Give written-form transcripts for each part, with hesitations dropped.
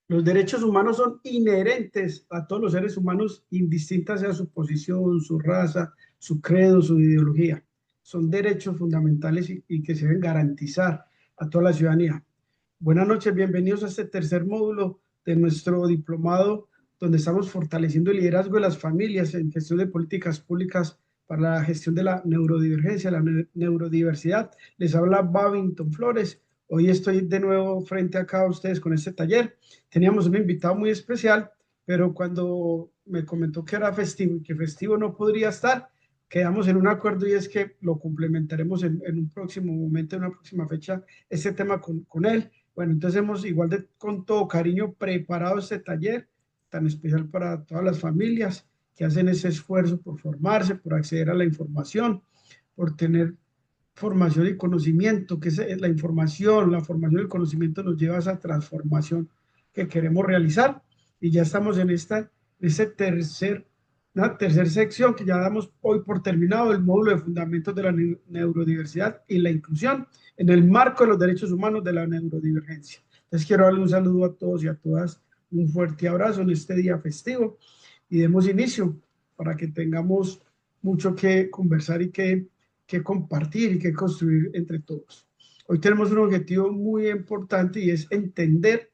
Los derechos humanos son inherentes a todos los seres humanos, indistinta sea su posición, su raza, su credo, su ideología. Son derechos fundamentales y que se deben garantizar a toda la ciudadanía. Buenas noches, bienvenidos a este tercer módulo de nuestro diplomado, donde estamos fortaleciendo el liderazgo de las familias en gestión de políticas públicas para la gestión de la neurodivergencia, la neurodiversidad. Les habla Babington Flores. Hoy estoy de nuevo frente acá a ustedes con este taller. Teníamos un invitado muy especial, pero cuando me comentó que era festivo y que festivo no podría estar, quedamos en un acuerdo y es que lo complementaremos en un próximo momento, en una próxima fecha, este tema con él. Bueno, entonces hemos igual de con todo cariño preparado este taller tan especial para todas las familias que hacen ese esfuerzo por formarse, por acceder a la información, por tener formación y conocimiento, que es la información, la formación y el conocimiento nos lleva a esa transformación que queremos realizar. Y ya estamos en una tercera sección que ya damos hoy por terminado, el módulo de fundamentos de la neurodiversidad y la inclusión en el marco de los derechos humanos de la neurodivergencia. Entonces quiero darle un saludo a todos y a todas, un fuerte abrazo en este día festivo y demos inicio para que tengamos mucho que conversar y que compartir y que construir entre todos. Hoy tenemos un objetivo muy importante y es entender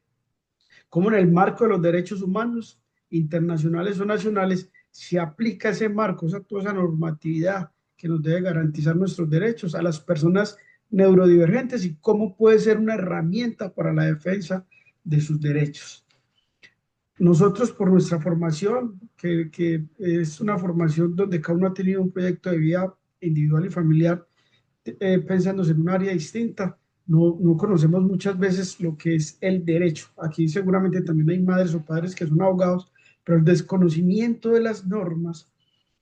cómo en el marco de los derechos humanos internacionales o nacionales se aplica ese marco, toda esa normatividad que nos debe garantizar nuestros derechos a las personas neurodivergentes y cómo puede ser una herramienta para la defensa de sus derechos. Nosotros por nuestra formación, que es una formación donde cada uno ha tenido un proyecto de vida individual y familiar, pensándose en un área distinta, no conocemos muchas veces lo que es el derecho. Aquí seguramente también hay madres o padres que son abogados, pero el desconocimiento de las normas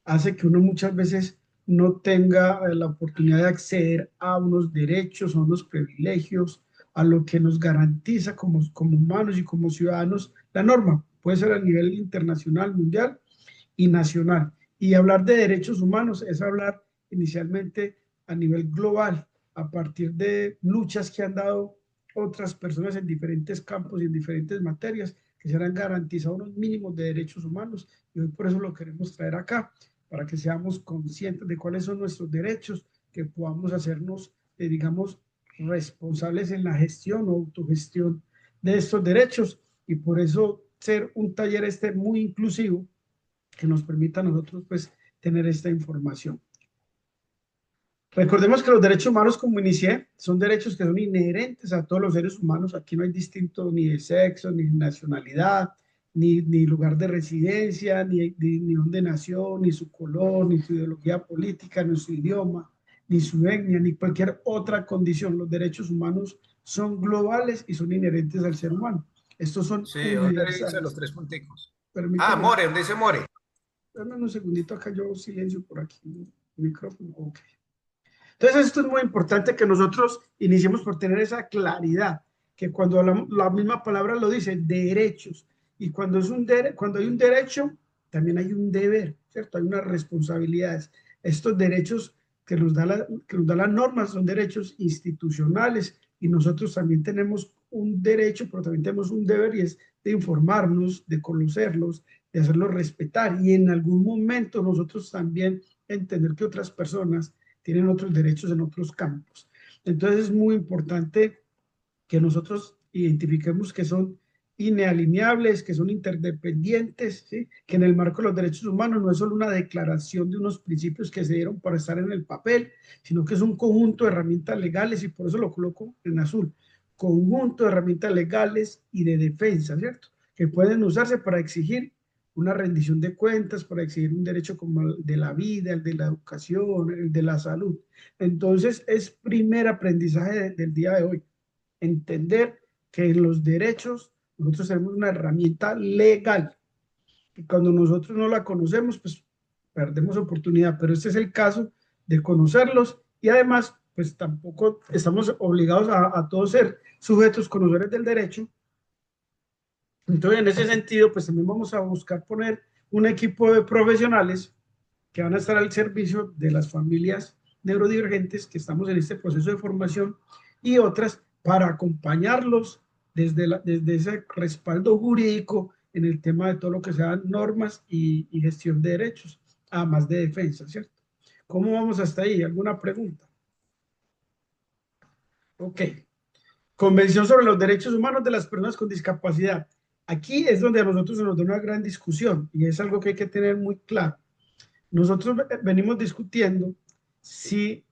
hace que uno muchas veces no tenga la oportunidad de acceder a unos derechos, a unos privilegios, a lo que nos garantiza como humanos y como ciudadanos la norma. Puede ser a nivel internacional, mundial y nacional. Y hablar de derechos humanos es hablar inicialmente a nivel global, a partir de luchas que han dado otras personas en diferentes campos y en diferentes materias, que serán garantizados unos mínimos de derechos humanos. Y hoy por eso lo queremos traer acá, para que seamos conscientes de cuáles son nuestros derechos, que podamos hacernos, digamos, responsables en la gestión o autogestión de estos derechos. Y por eso ser un taller muy inclusivo, que nos permita a nosotros pues tener esta información. Recordemos que los derechos humanos, como inicié, son derechos que son inherentes a todos los seres humanos. Aquí no hay distinto ni de sexo, ni de nacionalidad, ni lugar de residencia, ni dónde nació, ni su color, ni su ideología política, ni su idioma, ni su etnia, ni cualquier otra condición. Los derechos humanos son globales y son inherentes al ser humano. Estos son Sí, ¿dónde dice los universales. tres punticos? Ah, Permítame, More, ¿dónde dice More? dame un segundito acá, yo silencio por aquí. Micrófono, ok. Entonces, esto es muy importante que nosotros iniciemos por tener esa claridad, que cuando la misma palabra lo dice, derechos, y cuando, cuando hay un derecho, también hay un deber, ¿cierto? Hay unas responsabilidades. Estos derechos que nos da las normas son derechos institucionales y nosotros también tenemos un derecho, pero también tenemos un deber y es de informarnos, de conocerlos, de hacerlos respetar y en algún momento nosotros también entender que otras personas tienen otros derechos en otros campos. Entonces es muy importante que nosotros identifiquemos que son inalineables, que son interdependientes, ¿sí? Que en el marco de los derechos humanos no es solo una declaración de unos principios que se dieron para estar en el papel, sino que es un conjunto de herramientas legales y por eso lo coloco en azul, conjunto de herramientas legales y de defensa, ¿cierto? Que pueden usarse para exigir una rendición de cuentas, para exigir un derecho como el de la vida, el de la educación, el de la salud. Entonces, es primer aprendizaje del día de hoy entender que en los derechos nosotros tenemos una herramienta legal y cuando nosotros no la conocemos, pues perdemos oportunidad, pero este es el caso de conocerlos y además, pues tampoco estamos obligados a todos ser sujetos conocedores del derecho. Entonces, en ese sentido, pues también vamos a buscar poner un equipo de profesionales que van a estar al servicio de las familias neurodivergentes que estamos en este proceso de formación y otras para acompañarlos desde ese respaldo jurídico en el tema de todo lo que sean normas y gestión de derechos, además de defensa, ¿cierto? ¿Cómo vamos hasta ahí? ¿Alguna pregunta? Ok. Convención sobre los Derechos Humanos de las Personas con Discapacidad. Aquí es donde a nosotros se nos da una gran discusión y es algo que hay que tener muy claro. Nosotros venimos discutiendo si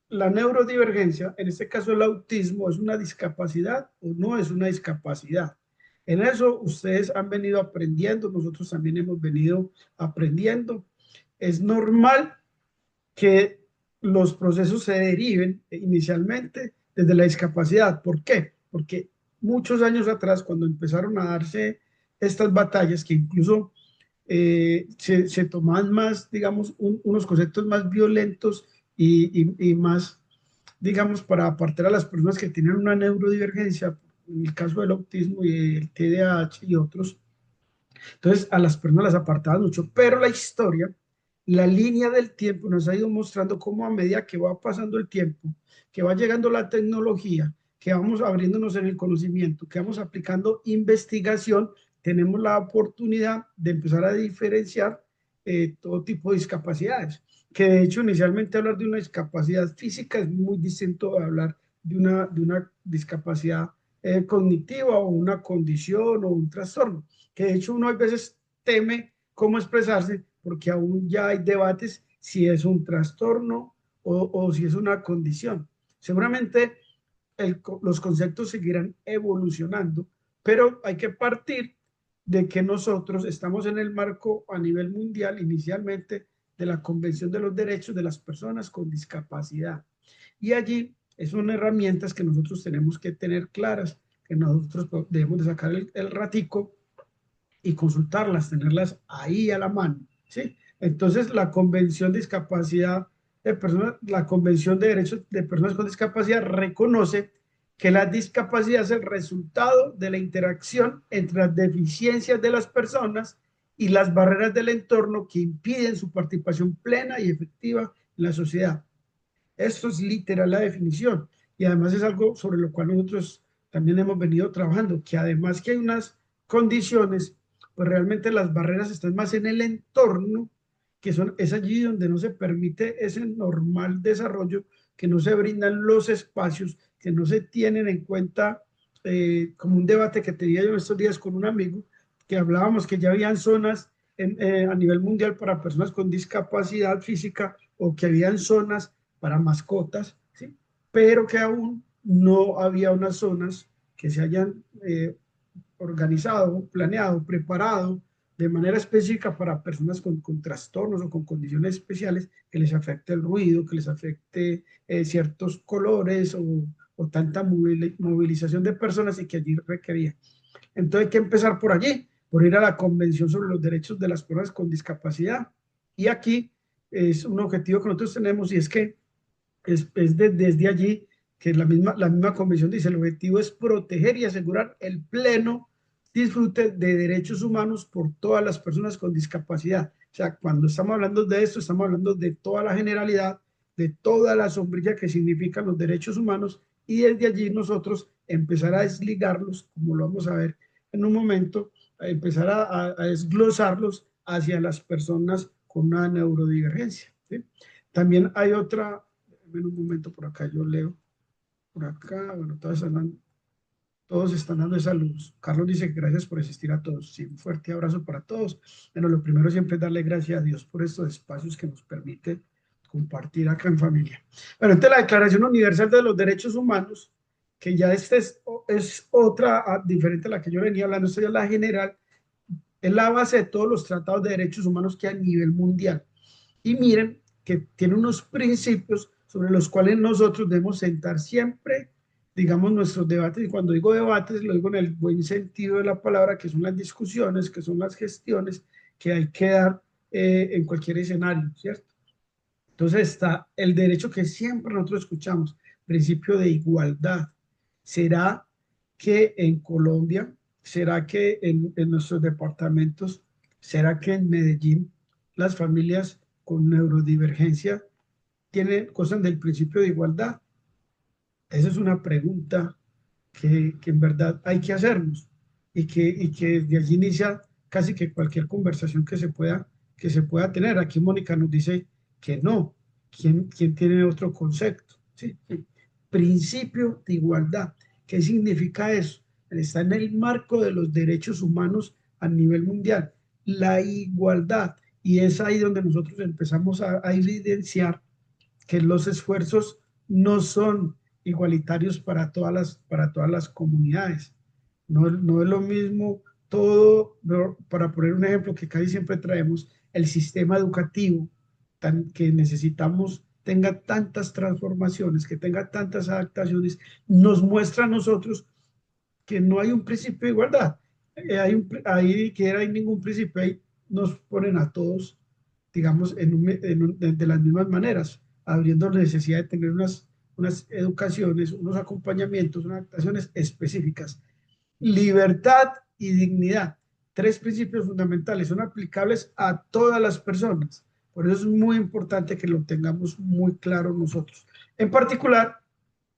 la neurodivergencia, en este caso el autismo, es una discapacidad o no es una discapacidad. En eso ustedes han venido aprendiendo, nosotros también hemos venido aprendiendo. Es normal que los procesos se deriven inicialmente desde la discapacidad. ¿Por qué? Porque muchos años atrás, cuando empezaron a darse estas batallas, que incluso se tomaban más, digamos, unos conceptos más violentos y más, digamos, para apartar a las personas que tienen una neurodivergencia, en el caso del autismo y el TDAH y otros. Entonces, a las personas las apartaban mucho, pero la historia, la línea del tiempo nos ha ido mostrando cómo a medida que va pasando el tiempo, que va llegando la tecnología, que vamos abriéndonos en el conocimiento, que vamos aplicando investigación, tenemos la oportunidad de empezar a diferenciar todo tipo de discapacidades. Que de hecho, inicialmente hablar de una discapacidad física es muy distinto a hablar de una discapacidad cognitiva o una condición o un trastorno, que de hecho uno a veces teme cómo expresarse porque aún ya hay debates si es un trastorno o si es una condición. Seguramente los conceptos seguirán evolucionando, pero hay que partir de que nosotros estamos en el marco a nivel mundial inicialmente de la Convención de los Derechos de las Personas con Discapacidad. Y allí son herramientas que nosotros tenemos que tener claras, que nosotros debemos de sacar el ratico y consultarlas, tenerlas ahí a la mano, ¿sí? Entonces, la Convención de Discapacidad de Personas, la Convención de Derechos de Personas con Discapacidad reconoce que la discapacidad es el resultado de la interacción entre las deficiencias de las personas y las barreras del entorno que impiden su participación plena y efectiva en la sociedad. Esto es literal la definición y además es algo sobre lo cual nosotros también hemos venido trabajando, que además que hay unas condiciones, pues realmente las barreras están más en el entorno, que es allí donde no se permite ese normal desarrollo, que no se brindan los espacios, que no se tienen en cuenta, como un debate que tenía yo estos días con un amigo, que hablábamos que ya habían zonas a nivel mundial para personas con discapacidad física o que habían zonas para mascotas, ¿sí? Pero que aún no había unas zonas que se hayan organizado, planeado, preparado de manera específica para personas con trastornos o con condiciones especiales que les afecte el ruido, que les afecte ciertos colores o tanta movilización de personas y que allí requería. Entonces hay que empezar por allí, por ir a la Convención sobre los Derechos de las Personas con Discapacidad. Y aquí es un objetivo que nosotros tenemos y es que desde allí que la misma convención dice, el objetivo es proteger y asegurar el pleno disfrute de derechos humanos por todas las personas con discapacidad. O sea, cuando estamos hablando de esto, estamos hablando de toda la generalidad, de toda la sombrilla que significan los derechos humanos y desde allí nosotros empezar a desligarlos, como lo vamos a ver en un momento, a empezar a desglosarlos hacia las personas con una neurodivergencia, ¿sí? También hay otra, en un momento por acá yo leo, por acá, bueno, todos están dando esa luz. Carlos dice que gracias por asistir a todos. Sí, un fuerte abrazo para todos. Bueno, lo primero siempre es darle gracias a Dios por estos espacios que nos permite compartir acá en familia. Bueno, entonces la Declaración Universal de los Derechos Humanos, que ya esta es otra diferente a la que yo venía hablando, esta ya es la general, es la base de todos los tratados de derechos humanos que hay a nivel mundial. Y miren que tiene unos principios sobre los cuales nosotros debemos sentar siempre, digamos, nuestros debates. Y cuando digo debates, lo digo en el buen sentido de la palabra, que son las discusiones, que son las gestiones que hay que dar en cualquier escenario, ¿cierto? Entonces está el derecho que siempre nosotros escuchamos, principio de igualdad. ¿Será que en Colombia, será que en nuestros departamentos, será que en Medellín las familias con neurodivergencia tienen cosas del principio de igualdad? Esa es una pregunta que en verdad hay que hacernos y que de allí inicia casi que cualquier conversación que se pueda tener. Aquí Mónica nos dice que no. ¿Quién tiene otro concepto? ¿Sí? Sí. Principio de igualdad. ¿Qué significa eso? Está en el marco de los derechos humanos a nivel mundial. La igualdad. Y es ahí donde nosotros empezamos a evidenciar que los esfuerzos no son igualitarios para todas las comunidades. No es lo mismo todo, para poner un ejemplo que casi siempre traemos, el sistema educativo que necesitamos tenga tantas transformaciones, que tenga tantas adaptaciones, nos muestra a nosotros que no hay un principio de igualdad. Ahí que hay ningún principio, ahí nos ponen a todos, digamos, de las mismas maneras, abriendo la necesidad de tener unas educaciones, unos acompañamientos, unas adaptaciones específicas. Libertad y dignidad, tres principios fundamentales, son aplicables a todas las personas. Por eso es muy importante que lo tengamos muy claro nosotros. En particular,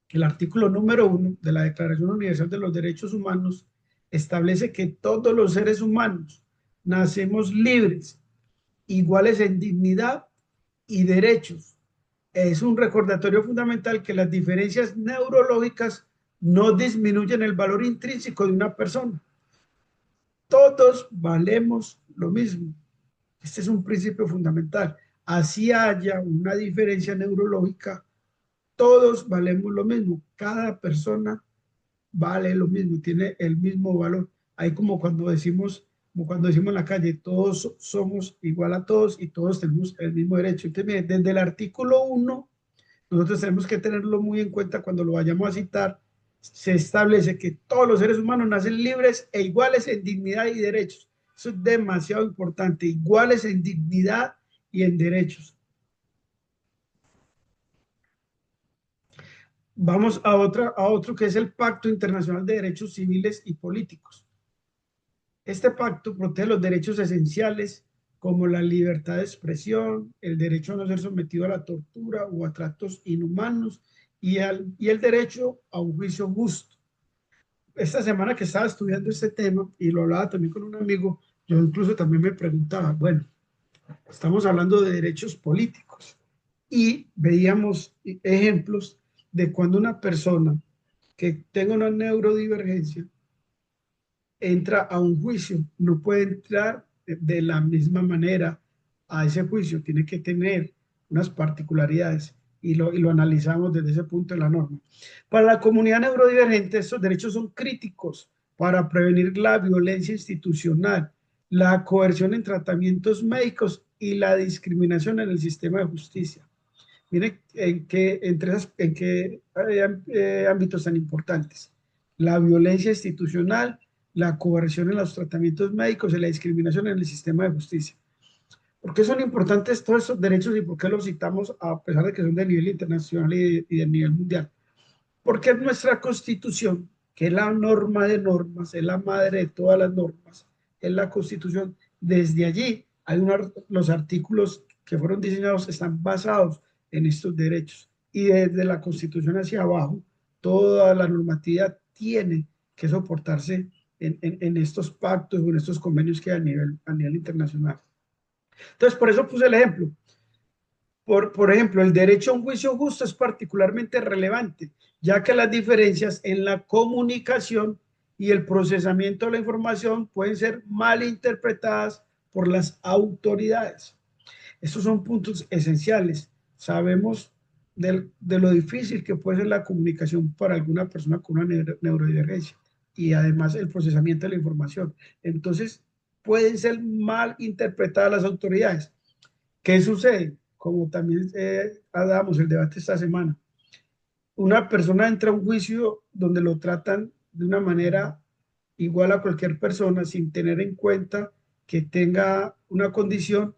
el artículo número 1 de la Declaración Universal de los Derechos Humanos establece que todos los seres humanos nacemos libres, iguales en dignidad y derechos. Es un recordatorio fundamental que las diferencias neurológicas no disminuyen el valor intrínseco de una persona. Todos valemos lo mismo. Este es un principio fundamental. Así haya una diferencia neurológica, todos valemos lo mismo. Cada persona vale lo mismo, tiene el mismo valor. Ahí como cuando decimos en la calle, todos somos igual a todos y todos tenemos el mismo derecho. Entonces, mire, desde el artículo 1, nosotros tenemos que tenerlo muy en cuenta cuando lo vayamos a citar. Se establece que todos los seres humanos nacen libres e iguales en dignidad y derechos. Eso es demasiado importante, iguales en dignidad y en derechos. Vamos a otro que es el Pacto Internacional de Derechos Civiles y Políticos. Este pacto protege los derechos esenciales como la libertad de expresión, el derecho a no ser sometido a la tortura o a tratos inhumanos y el derecho a un juicio justo. Esta semana que estaba estudiando este tema y lo hablaba también con un amigo, yo incluso también me preguntaba, bueno, estamos hablando de derechos políticos y veíamos ejemplos de cuando una persona que tenga una neurodivergencia entra a un juicio, no puede entrar de la misma manera a ese juicio, tiene que tener unas particularidades y lo analizamos desde ese punto de la norma. Para la comunidad neurodivergente, estos derechos son críticos para prevenir la violencia institucional, la coerción en tratamientos médicos y la discriminación en el sistema de justicia. Miren en qué ámbitos tan importantes. La violencia institucional, la coerción en los tratamientos médicos y la discriminación en el sistema de justicia. ¿Por qué son importantes todos estos derechos y por qué los citamos a pesar de que son de nivel internacional y de nivel mundial? Porque es nuestra Constitución, que es la norma de normas, es la madre de todas las normas, es la Constitución. Desde allí, los artículos que fueron diseñados están basados en estos derechos. Y desde la Constitución hacia abajo, toda la normatividad tiene que soportarse en estos pactos o en estos convenios que hay a nivel internacional. Entonces, por eso puse el ejemplo. Por ejemplo, el derecho a un juicio justo es particularmente relevante, ya que las diferencias en la comunicación y el procesamiento de la información pueden ser mal interpretadas por las autoridades. Estos son puntos esenciales. Sabemos de lo difícil que puede ser la comunicación para alguna persona con una neurodivergencia y además el procesamiento de la información. Entonces, pueden ser mal interpretadas las autoridades. ¿Qué sucede? Como también damos el debate esta semana, una persona entra a un juicio donde lo tratan de una manera igual a cualquier persona sin tener en cuenta que tenga una condición,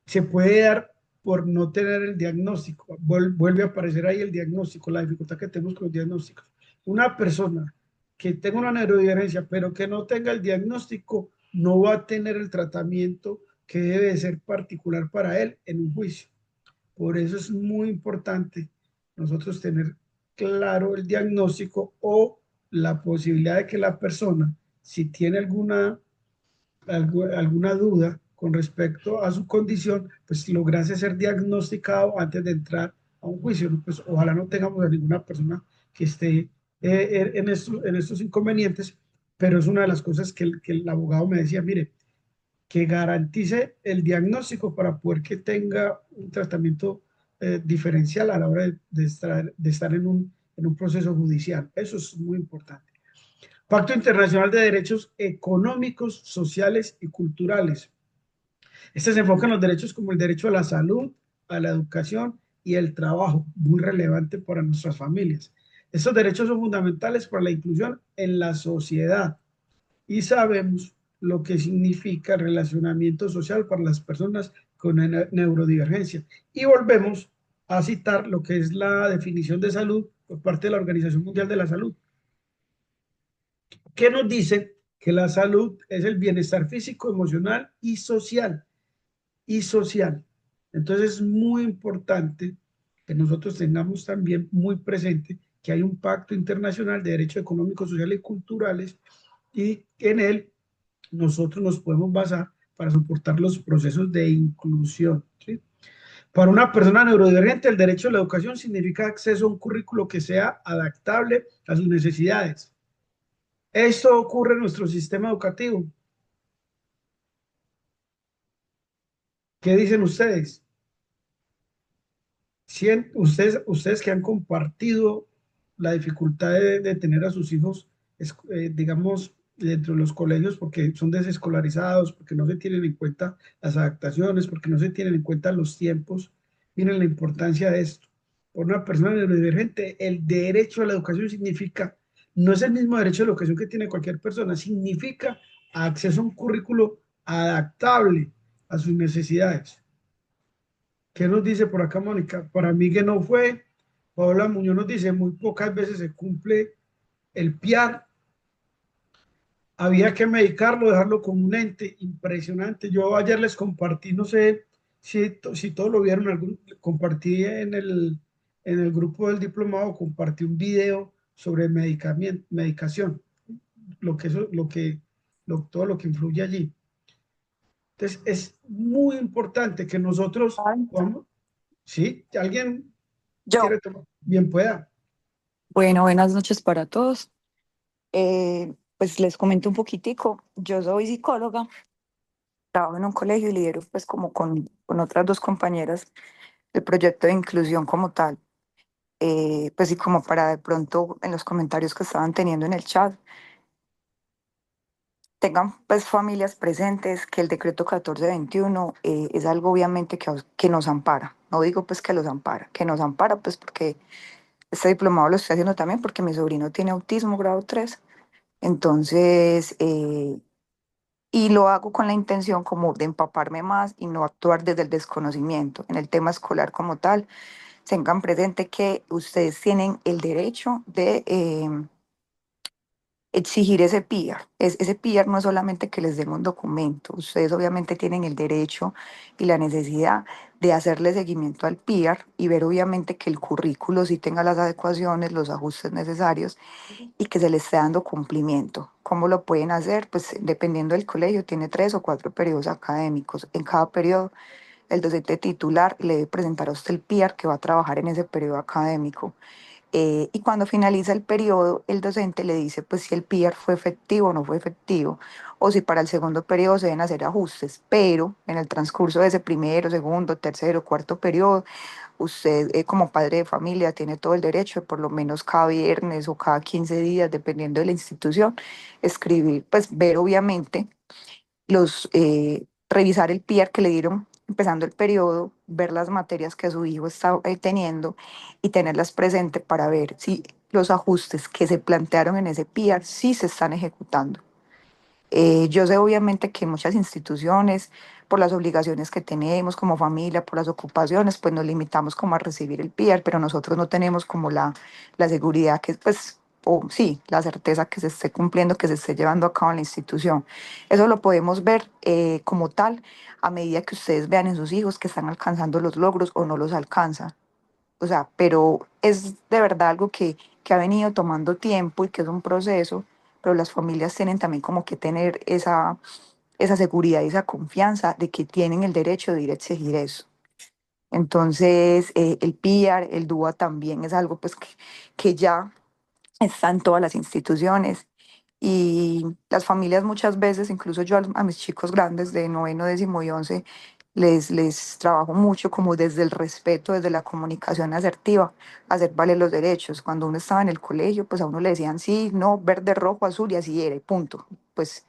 se puede dar por no tener el diagnóstico. Vuelve a aparecer ahí el diagnóstico, la dificultad que tenemos con los diagnósticos. Una persona que tenga una neurodivergencia, pero que no tenga el diagnóstico, no va a tener el tratamiento que debe ser particular para él en un juicio. Por eso es muy importante nosotros tener claro el diagnóstico o la posibilidad de que la persona, si tiene alguna duda con respecto a su condición, pues lograse ser diagnosticado antes de entrar a un juicio, ¿no? Pues ojalá no tengamos a ninguna persona que esté en estos inconvenientes, pero es una de las cosas que el abogado me decía, mire, que garantice el diagnóstico para poder que tenga un tratamiento diferencial a la hora de estar en un proceso judicial. Eso es muy importante. Pacto Internacional de Derechos Económicos, Sociales y Culturales. Este se enfoca en los derechos como el derecho a la salud, a la educación y el trabajo, muy relevante para nuestras familias. Estos derechos son fundamentales para la inclusión en la sociedad y sabemos lo que significa el relacionamiento social para las personas con neurodivergencia. Y volvemos a citar lo que es la definición de salud por parte de la Organización Mundial de la Salud, que nos dice que la salud es el bienestar físico, emocional y social. Y social. Entonces es muy importante que nosotros tengamos también muy presente que hay un pacto internacional de derechos económicos, sociales y culturales y en él nosotros nos podemos basar para soportar los procesos de inclusión. ¿Sí? Para una persona neurodivergente, el derecho a la educación significa acceso a un currículo que sea adaptable a sus necesidades. Esto ocurre en nuestro sistema educativo. ¿Qué dicen ustedes? Ustedes que han compartido la dificultad de tener a sus hijos, digamos, dentro de los colegios porque son desescolarizados, porque no se tienen en cuenta las adaptaciones, porque no se tienen en cuenta los tiempos, miren la importancia de esto. Por una persona neurodivergente, el derecho a la educación significa, no es el mismo derecho a la educación que tiene cualquier persona, significa acceso a un currículo adaptable a sus necesidades. ¿Qué nos dice por acá, Mónica? Para mí que no fue. Paola Muñoz nos dice, muy pocas veces se cumple el PIAR. Había que medicarlo, dejarlo como un ente impresionante. Yo ayer les compartí, no sé si todos lo vieron, compartí en el grupo del diplomado, compartí un video sobre medicación, lo que eso, todo lo que influye allí. Entonces, es muy importante que nosotros, Ay, vamos, ¿sí? ¿Alguien yo, quiere tomar? Bien pueda. bueno, buenas noches para todos. Pues les comento un poquitico. Yo soy psicóloga, trabajo en un colegio y lidero pues como con otras dos compañeras el proyecto de inclusión como tal. Pues y como para de pronto en los comentarios que estaban teniendo en el chat, tengan pues familias presentes que el decreto 1421 es algo obviamente que nos ampara. No digo pues que los ampara, que nos ampara pues porque este diplomado lo estoy haciendo también porque mi sobrino tiene autismo grado 3. Entonces, y lo hago con la intención como de empaparme más y no actuar desde el desconocimiento. En el tema escolar como tal, tengan presente que ustedes tienen el derecho de exigir ese PIR. Ese PIR no es solamente que les den un documento, ustedes obviamente tienen el derecho y la necesidad de hacerle seguimiento al PIR y ver obviamente que el currículo sí tenga las adecuaciones, los ajustes necesarios y que se le esté dando cumplimiento. ¿Cómo lo pueden hacer? Pues dependiendo del colegio, tiene 3 o 4 periodos académicos. En cada periodo, el docente titular le debe presentar a usted el PIR que va a trabajar en ese periodo académico. Y cuando finaliza el periodo, el docente le dice pues si el PIR fue efectivo o no fue efectivo, o si para el segundo periodo se deben hacer ajustes, pero en el transcurso de ese primero, segundo, tercero, cuarto periodo, usted como padre de familia tiene todo el derecho de por lo menos cada viernes o cada 15 días, dependiendo de la institución, escribir, pues ver obviamente revisar el PIR que le dieron empezando el periodo, ver las materias que su hijo está teniendo y tenerlas presentes para ver si los ajustes que se plantearon en ese PIR sí se están ejecutando. Yo sé obviamente que muchas instituciones, por las obligaciones que tenemos como familia, por las ocupaciones, pues nos limitamos como a recibir el PIR, pero nosotros no tenemos como la seguridad que, pues, o sí, la certeza que se esté cumpliendo, que se esté llevando a cabo en la institución. Eso lo podemos ver como tal a medida que ustedes vean en sus hijos que están alcanzando los logros o no los alcanzan. o sea, pero es de verdad algo que ha venido tomando tiempo y que es un proceso, pero las familias tienen también como que tener esa seguridad y esa confianza de que tienen el derecho de ir a exigir eso. Entonces, el PIAR, el DUA también es algo pues que ya está en todas las instituciones y las familias muchas veces, incluso yo a mis chicos grandes de noveno, décimo y once, les trabajo mucho como desde el respeto, desde la comunicación asertiva, hacer valer los derechos. Cuando uno estaba en el colegio, pues a uno le decían sí, no, verde, rojo, azul y así era, y punto. Pues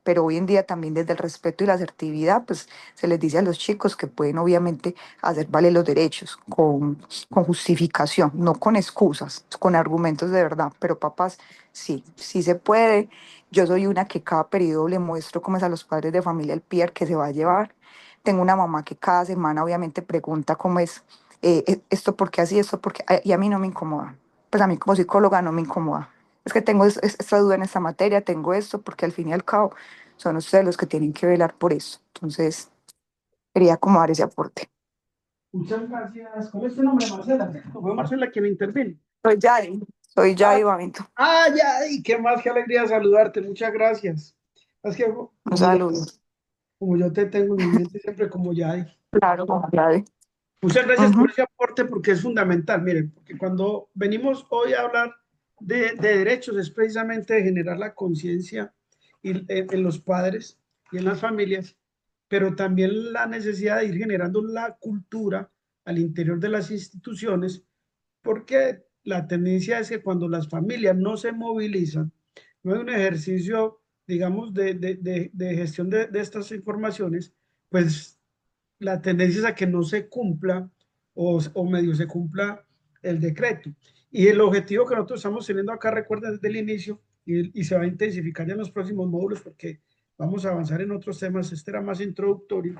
pero hoy en día también desde el respeto y la asertividad, pues se les dice a los chicos que pueden obviamente hacer valer los derechos con justificación, no con excusas, con argumentos de verdad, pero papás, sí, sí se puede. Yo soy una que cada periodo le muestro cómo es a los padres de familia el PIAR que se va a llevar. Tengo una mamá que cada semana obviamente pregunta cómo es esto, por qué así, esto, porque, y a mí no me incomoda. Pues a mí como psicóloga no me incomoda. Es que tengo esta duda en esta materia, tengo esto, porque al fin y al cabo son ustedes los que tienen que velar por eso. Entonces, quería como dar ese aporte. Muchas gracias. ¿Cuál es tu nombre, Marcela? Fue Marcela quien intervino. Soy Yadi, soy Ah, Yadi Babinto. ya, y qué más, qué alegría saludarte. Muchas gracias. Es que Un saludo. como yo te tengo en mi mente siempre como ya. Claro, como Yadi. Muchas gracias por Ujú. ese aporte porque es fundamental. Miren, porque cuando venimos hoy a hablar de derechos es precisamente generar la conciencia en los padres y en las familias, pero también la necesidad de ir generando la cultura al interior de las instituciones, porque la tendencia es que cuando las familias no se movilizan, no hay un ejercicio, digamos, de gestión de estas informaciones, pues la tendencia es a que no se cumpla o medio se cumpla el decreto. Y el objetivo que nosotros estamos teniendo acá, recuerda desde el inicio, y se va a intensificar ya en los próximos módulos porque vamos a avanzar en otros temas, este era más introductorio,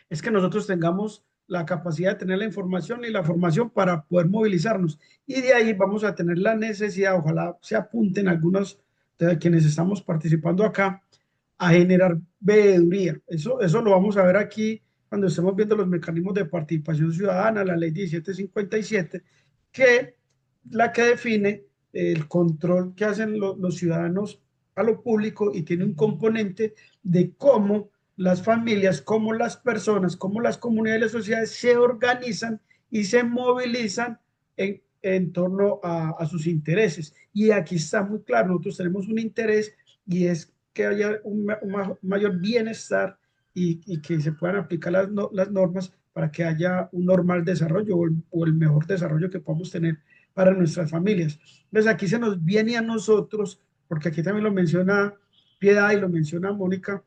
es que nosotros tengamos la capacidad de tener la información y la formación para poder movilizarnos. Y de ahí vamos a tener la necesidad, ojalá se apunten algunos de quienes estamos participando acá, a generar veeduría. Eso lo vamos a ver aquí cuando estemos viendo los mecanismos de participación ciudadana, la ley 1757, que la que define el control que hacen los ciudadanos a lo público y tiene un componente de cómo las familias, cómo las personas, cómo las comunidades y las sociedades se organizan y se movilizan en torno a sus intereses. Y aquí está muy claro, nosotros tenemos un interés y es que haya un mayor bienestar y que se puedan aplicar las normas para que haya un normal desarrollo o el mejor desarrollo que podamos tener para nuestras familias. Entonces aquí se nos viene a nosotros, porque aquí también lo menciona Piedad y lo menciona Mónica,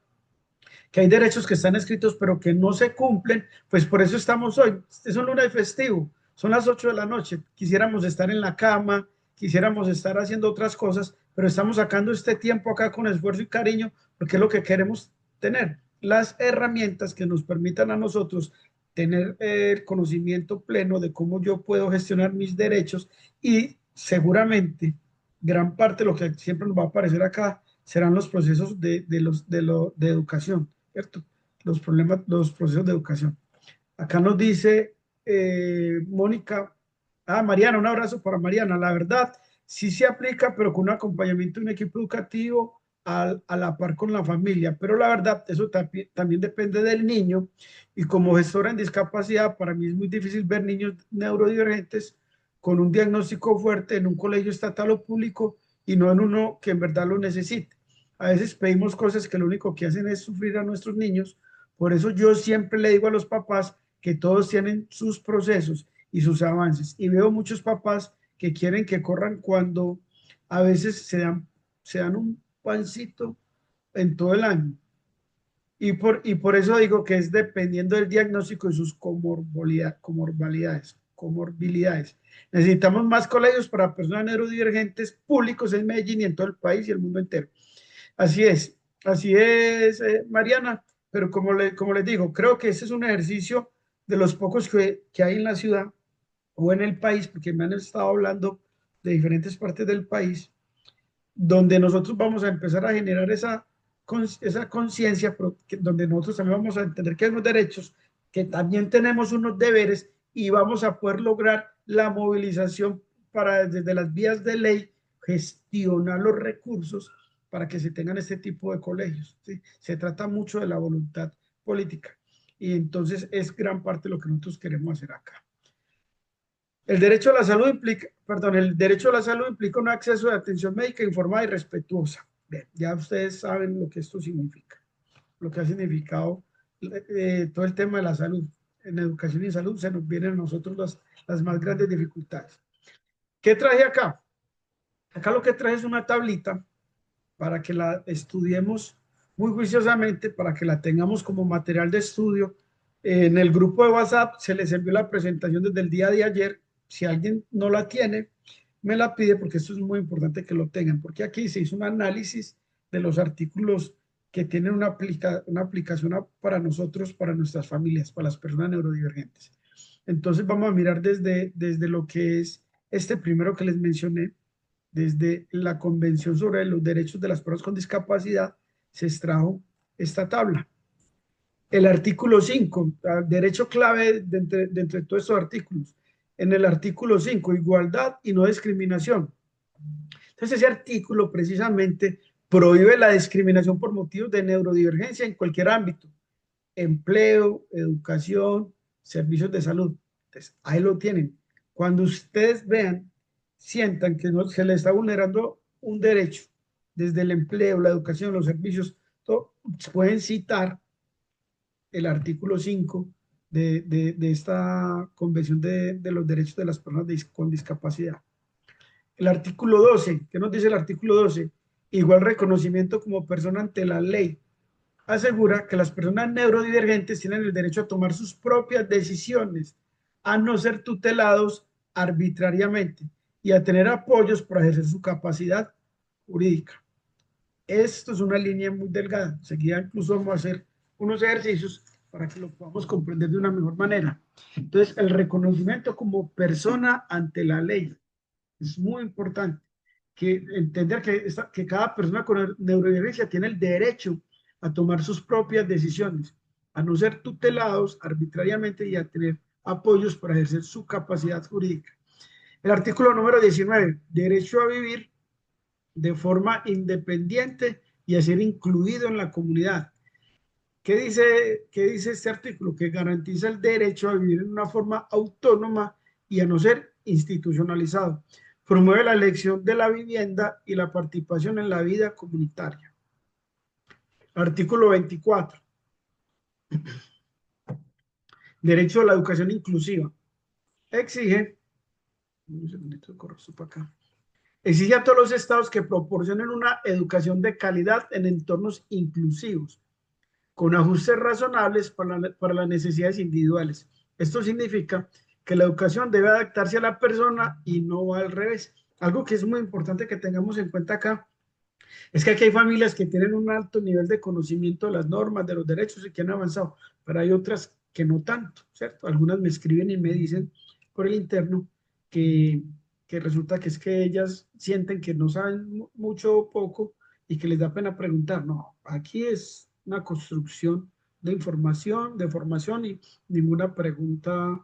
que hay derechos que están escritos pero que no se cumplen, pues por eso estamos hoy. Es un lunes festivo, son las 8 de la noche, quisiéramos estar en la cama, quisiéramos estar haciendo otras cosas, pero estamos sacando este tiempo acá con esfuerzo y cariño porque es lo que queremos tener, las herramientas que nos permitan a nosotros tener el conocimiento pleno de cómo yo puedo gestionar mis derechos y seguramente gran parte de lo que siempre nos va a aparecer acá serán los procesos de educación. ¿Cierto? Los problemas, los procesos de educación. Acá nos dice Mónica, Mariana, un abrazo para Mariana. La verdad, sí se aplica, pero con un acompañamiento de un equipo educativo a la par con la familia. Pero la verdad, eso también depende del niño. Y como gestora en discapacidad, para mí es muy difícil ver niños neurodivergentes con un diagnóstico fuerte en un colegio estatal o público y no en uno que en verdad lo necesite. A veces pedimos cosas que lo único que hacen es sufrir a nuestros niños. Por eso yo siempre le digo a los papás que todos tienen sus procesos y sus avances. Y veo muchos papás que quieren que corran cuando a veces se dan un pancito en todo el año. Y por eso digo que es dependiendo del diagnóstico y sus comorbilidades. Necesitamos más colegios para personas neurodivergentes públicos en Medellín y en todo el país y el mundo entero. Así es, Mariana, pero como les digo, creo que ese es un ejercicio de los pocos que hay en la ciudad o en el país, porque me han estado hablando de diferentes partes del país, donde nosotros vamos a empezar a generar esa conciencia, donde nosotros también vamos a entender que hay unos derechos, que también tenemos unos deberes y vamos a poder lograr la movilización para desde las vías de ley gestionar los recursos para que se tengan este tipo de colegios, ¿sí? Se trata mucho de la voluntad política y entonces es gran parte de lo que nosotros queremos hacer acá. El derecho a la salud implica, perdón, el derecho a la salud implica un acceso de atención médica informada y respetuosa. Bien, ya ustedes saben lo que esto significa, lo que ha significado todo el tema de la salud. En educación y salud se nos vienen a nosotros las más grandes dificultades. ¿Qué traje acá? Acá lo que traje es una tablita para que la estudiemos muy juiciosamente, para que la tengamos como material de estudio. En el grupo de WhatsApp se les envió la presentación desde el día de ayer. Si alguien no la tiene, me la pide porque esto es muy importante que lo tengan, porque aquí se hizo un análisis de los artículos que tienen una aplicación para nosotros, para nuestras familias, para las personas neurodivergentes. Entonces vamos a mirar desde lo que es este primero que les mencioné, desde la Convención sobre los Derechos de las Personas con Discapacidad, se extrajo esta tabla. El artículo 5, derecho clave de entre todos estos artículos. En el artículo 5, igualdad y no discriminación. Entonces, ese artículo precisamente prohíbe la discriminación por motivos de neurodivergencia en cualquier ámbito: empleo, educación, servicios de salud. Entonces, ahí lo tienen. Cuando ustedes vean, sientan que no, se les está vulnerando un derecho, desde el empleo, la educación, los servicios, todo, pueden citar el artículo 5 de esta Convención de los Derechos de las Personas con Discapacidad. El artículo 12, ¿qué nos dice el artículo 12? Igual reconocimiento como persona ante la ley. Asegura que las personas neurodivergentes tienen el derecho a tomar sus propias decisiones, a no ser tutelados arbitrariamente y a tener apoyos para ejercer su capacidad jurídica. Esto es una línea muy delgada. Seguida incluso vamos a hacer unos ejercicios para que lo podamos comprender de una mejor manera. Entonces, el reconocimiento como persona ante la ley es muy importante. Que entender que cada persona con neurodivergencia tiene el derecho a tomar sus propias decisiones, a no ser tutelados arbitrariamente y a tener apoyos para ejercer su capacidad jurídica. El artículo número 19, derecho a vivir de forma independiente y a ser incluido en la comunidad. ¿Qué dice este artículo? Que garantiza el derecho a vivir en una forma autónoma y a no ser institucionalizado. Promueve la elección de la vivienda y la participación en la vida comunitaria. Artículo 24. Derecho a la educación inclusiva. Exige, exige a todos los estados que proporcionen una educación de calidad en entornos inclusivos, con ajustes razonables para las necesidades individuales. Esto significa que la educación debe adaptarse a la persona y no al revés. Algo que es muy importante que tengamos en cuenta acá es que aquí hay familias que tienen un alto nivel de conocimiento de las normas, de los derechos y que han avanzado, pero hay otras que no tanto, ¿cierto? Algunas me escriben y me dicen por el interno que resulta que es que ellas sienten que no saben mucho o poco y que les da pena preguntar. No, aquí es una construcción de información, de formación, y ninguna pregunta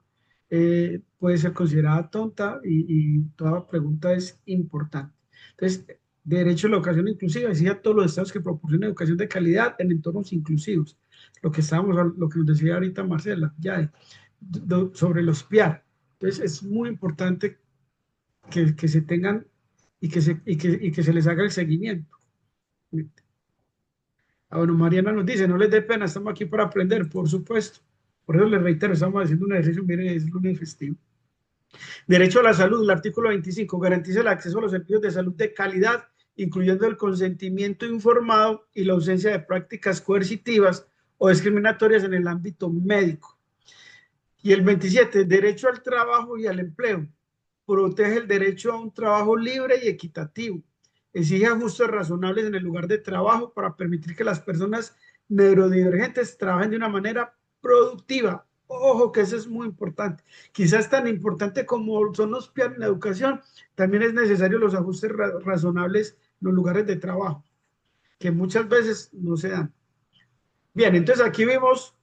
puede ser considerada tonta y toda pregunta es importante. Entonces, derecho a la educación inclusiva, decía todos los estados que proporcionen educación de calidad en entornos inclusivos. Lo que nos decía ahorita Marcela, ya sobre los PIAR. Entonces, es muy importante que se tengan y que se les haga el seguimiento. Bueno, Mariana nos dice, no les dé pena, estamos aquí para aprender, por supuesto. Por eso les reitero, estamos haciendo un ejercicio, miren, es lunes festivo. Derecho a la salud, el artículo 25, garantiza el acceso a los servicios de salud de calidad, incluyendo el consentimiento informado y la ausencia de prácticas coercitivas o discriminatorias en el ámbito médico. Y el 27, derecho al trabajo y al empleo. Protege el derecho a un trabajo libre y equitativo. Exige ajustes razonables en el lugar de trabajo para permitir que las personas neurodivergentes trabajen de una manera productiva. Ojo, que eso es muy importante. Quizás tan importante como son los PIAR en la educación, también es necesario los ajustes razonables en los lugares de trabajo, que muchas veces no se dan. Bien, entonces aquí vemos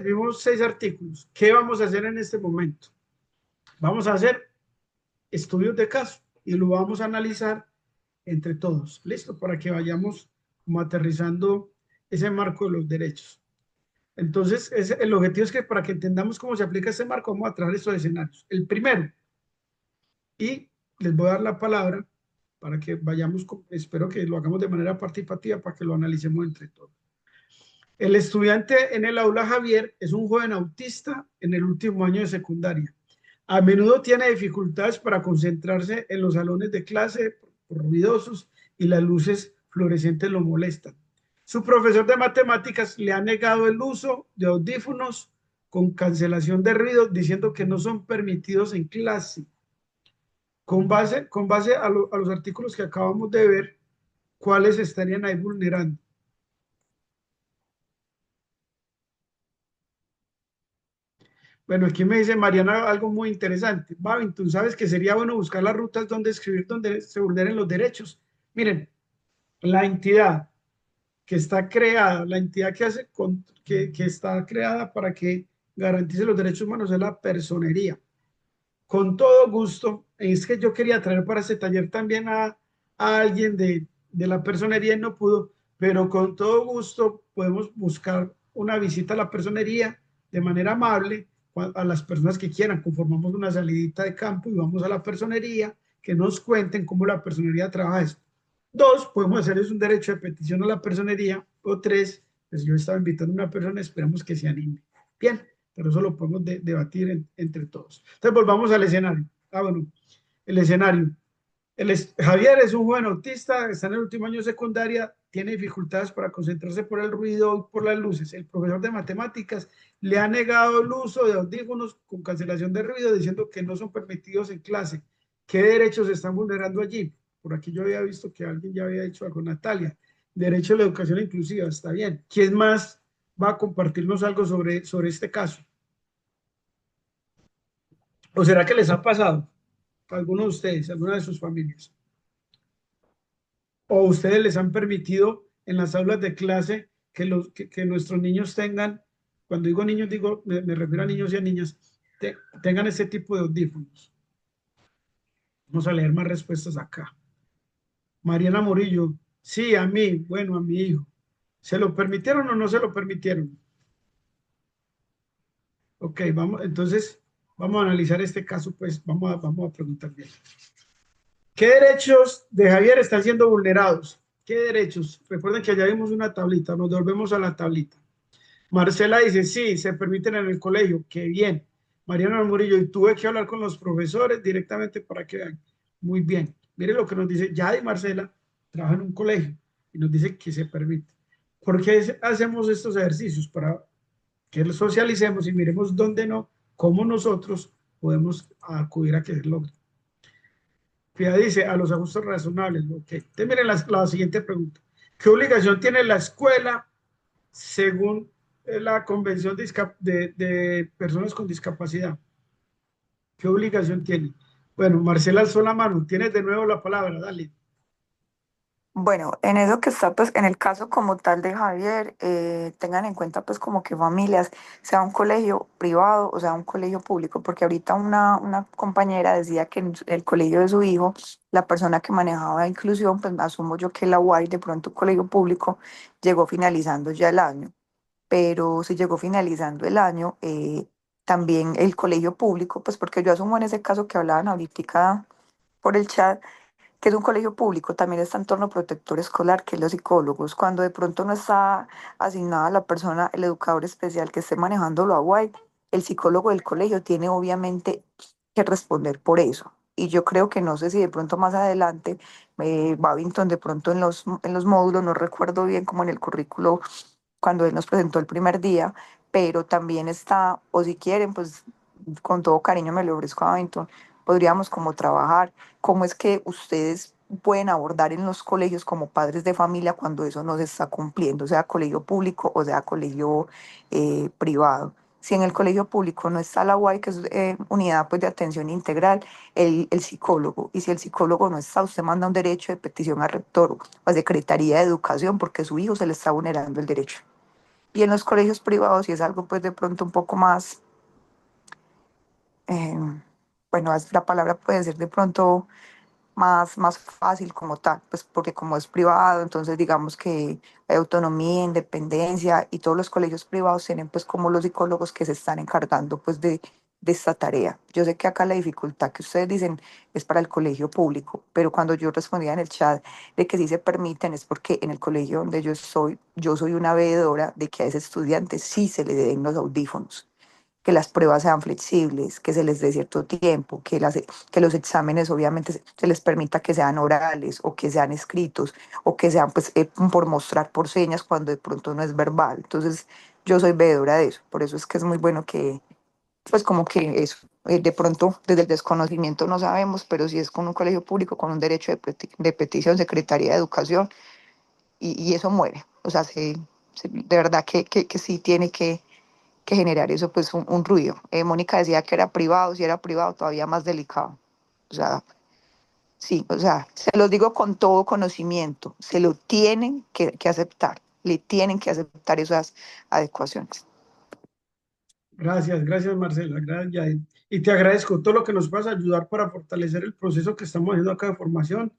vimos 6 artículos. ¿Qué vamos a hacer en este momento? Vamos a hacer estudios de caso y lo vamos a analizar entre todos. ¿Listo? Para que vayamos como aterrizando ese marco de los derechos. Entonces, el objetivo es que para que entendamos cómo se aplica ese marco, vamos a traer estos escenarios. El primero, y les voy a dar la palabra para que vayamos, espero que lo hagamos de manera participativa para que lo analicemos entre todos. El estudiante en el aula Javier es un joven autista en el último año de secundaria. A menudo tiene dificultades para concentrarse en los salones de clase por ruidosos y las luces fluorescentes lo molestan. Su profesor de matemáticas le ha negado el uso de audífonos con cancelación de ruido, diciendo que no son permitidos en clase. Con base a los artículos que acabamos de ver, ¿cuáles estarían ahí vulnerando? Bueno, aquí me dice Mariana algo muy interesante. Babington, ¿sabes que sería bueno buscar las rutas donde escribir, donde se vulneren los derechos? Miren, la entidad que está creada, la entidad que hace, que está creada para que garantice los derechos humanos es la personería. Con todo gusto, es que yo quería traer para este taller también a alguien de la personería y no pudo, pero con todo gusto podemos buscar una visita a la personería de manera amable a las personas que quieran. Conformamos una salidita de campo y vamos a la personería, que nos cuenten cómo la personería trabaja esto. Dos, podemos hacerles un derecho de petición a la personería. O tres, pues yo estaba invitando a una persona, esperamos que se anime. Bien, pero eso lo podemos debatir entre todos. Entonces, volvamos al escenario. Bueno, el escenario. Javier es un joven autista, está en el último año de secundaria, tiene dificultades para concentrarse por el ruido y por las luces. El profesor de matemáticas le ha negado el uso de audífonos con cancelación de ruido, diciendo que no son permitidos en clase. ¿Qué derechos se están vulnerando allí? Por aquí yo había visto que alguien ya había dicho algo, Natalia. Derecho a la educación inclusiva, está bien. ¿Quién más va a compartirnos algo sobre este caso? ¿O será que les ha pasado a alguno de ustedes, a alguna de sus familias? ¿O ustedes les han permitido en las aulas de clase que nuestros niños tengan, cuando digo niños, me refiero a niños y a niñas, tengan ese tipo de audífonos? Vamos a leer más respuestas acá. Mariana Murillo, sí, a mí, bueno, a mi hijo. ¿Se lo permitieron o no se lo permitieron? Ok, entonces vamos a analizar este caso, pues vamos a preguntar bien. ¿Qué derechos de Javier están siendo vulnerados? ¿Qué derechos? Recuerden que allá vimos una tablita, nos volvemos a la tablita. Marcela dice, sí, se permiten en el colegio, qué bien. Mariana Murillo, y tuve que hablar con los profesores directamente para que vean. Muy bien. Miren lo que nos dice Yadi Marcela, trabaja en un colegio y nos dice que se permite. ¿Por qué hacemos estos ejercicios? Para que los socialicemos y miremos dónde no, cómo nosotros podemos acudir a que se logre. Fía dice, a los ajustes razonables. Ok. Entonces, miren la siguiente pregunta. ¿Qué obligación tiene la escuela según la Convención de Personas con Discapacidad? ¿Qué obligación tiene? Bueno, Marcela alzó la mano. Tienes de nuevo la palabra. Dale. Bueno, en eso que está, pues, en el caso como tal de Javier, tengan en cuenta, pues, como que familias, sea un colegio privado o sea un colegio público, porque ahorita una compañera decía que en el colegio de su hijo, la persona que manejaba inclusión, pues, asumo yo que la UAI, de pronto un colegio público, llegó finalizando ya el año, pero si llegó finalizando el año, también el colegio público, pues, porque yo asumo en ese caso que hablaban ahorita por el chat, que es un colegio público, también está entorno protector escolar, que es los psicólogos. Cuando de pronto no está asignada la persona, el educador especial que esté manejando la UAI, el psicólogo del colegio tiene obviamente que responder por eso. Y yo creo que no sé si de pronto más adelante, Babington, de pronto en los módulos, no recuerdo bien como en el currículo, cuando él nos presentó el primer día, pero también está, o si quieren, pues con todo cariño me lo ofrezco a Babington, podríamos como trabajar cómo es que ustedes pueden abordar en los colegios como padres de familia cuando eso no se está cumpliendo, sea colegio público o sea colegio privado. Si en el colegio público no está la UAI, que es unidad, pues, de atención integral, el psicólogo. Y si el psicólogo no está, usted manda un derecho de petición al rector o a Secretaría de Educación porque a su hijo se le está vulnerando el derecho. Y en los colegios privados, si es algo pues de pronto un poco más, eh, bueno, la palabra puede ser de pronto más fácil como tal, pues porque como es privado, entonces digamos que hay autonomía, independencia y todos los colegios privados tienen pues como los psicólogos que se están encargando pues de esta tarea. Yo sé que acá la dificultad que ustedes dicen es para el colegio público, pero cuando yo respondía en el chat de que sí se permiten es porque en el colegio donde yo soy una veedora de que a ese estudiante sí se le den los audífonos, que las pruebas sean flexibles, que se les dé cierto tiempo, que los exámenes obviamente se les permita que sean orales o que sean escritos o que sean pues por mostrar por señas cuando de pronto no es verbal. Entonces yo soy veedora de eso, por eso es que es muy bueno que pues como que eso, de pronto desde el desconocimiento no sabemos, pero si es con un colegio público, con un derecho de petición, Secretaría de Educación y eso muere. O sea, de verdad que sí tiene que generar eso, pues un ruido. Mónica decía que era privado, si era privado todavía más delicado. O sea, sí, o sea, se los digo con todo conocimiento, se lo tienen que aceptar, le tienen que aceptar esas adecuaciones. Gracias, gracias Marcela, gracias Yael. Y te agradezco todo lo que nos vas a ayudar para fortalecer el proceso que estamos haciendo acá de formación.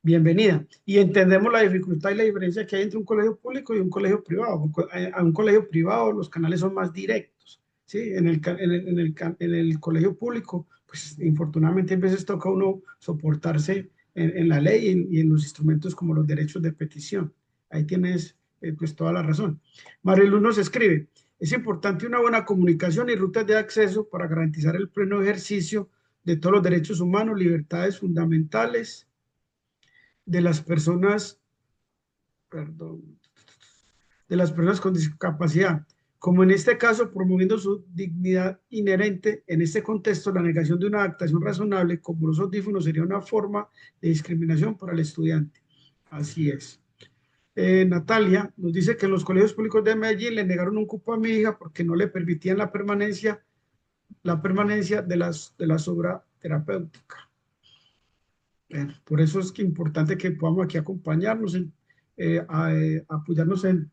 Bienvenida. Y entendemos la dificultad y la diferencia que hay entre un colegio público y un colegio privado. A un colegio privado los canales son más directos, ¿sí? En el colegio público, pues infortunadamente a veces toca a uno soportarse en la ley y en los instrumentos como los derechos de petición. Ahí tienes pues toda la razón. Marilu nos escribe, es importante una buena comunicación y rutas de acceso para garantizar el pleno ejercicio de todos los derechos humanos, libertades fundamentales de las personas, perdón, de las personas con discapacidad, como en este caso promoviendo su dignidad inherente. En este contexto, la negación de una adaptación razonable como los audífonos sería una forma de discriminación para el estudiante. Así es. Natalia nos dice que en los colegios públicos de Medellín le negaron un cupo a mi hija porque no le permitían la permanencia de las obras terapéuticas. Por eso es que importante que podamos aquí acompañarnos, apoyarnos en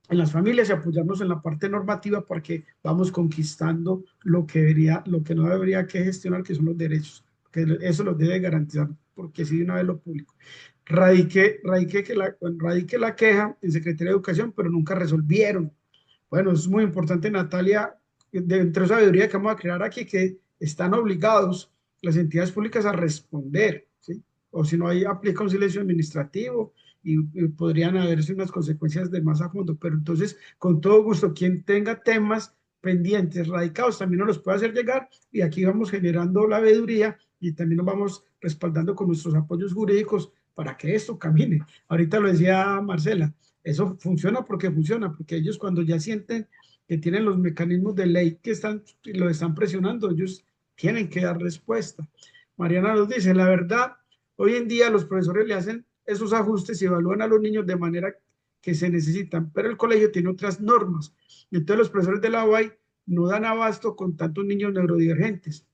las familias y apoyarnos en la parte normativa para que vamos conquistando lo que no debería que gestionar, que son los derechos, que eso los debe garantizar, porque si de una vez lo público. Radique la queja en Secretaría de Educación, pero nunca resolvieron. Bueno, es muy importante, Natalia, dentro de esa sabiduría que vamos a crear aquí, que están obligados las entidades públicas a responder, ¿sí? O si no, ahí aplica un silencio administrativo y podrían haberse unas consecuencias de más a fondo. Pero entonces, con todo gusto, quien tenga temas pendientes, radicados, también nos los puede hacer llegar y aquí vamos generando la veeduría y también nos vamos respaldando con nuestros apoyos jurídicos para que esto camine. Ahorita lo decía Marcela, eso funciona, porque ellos cuando ya sienten que tienen los mecanismos de ley que lo están presionando, ellos tienen que dar respuesta. Mariana nos dice, la verdad, hoy en día los profesores le hacen esos ajustes y evalúan a los niños de manera que se necesitan, pero el colegio tiene otras normas. Entonces los profesores de la UAI no dan abasto con tantos niños neurodivergentes.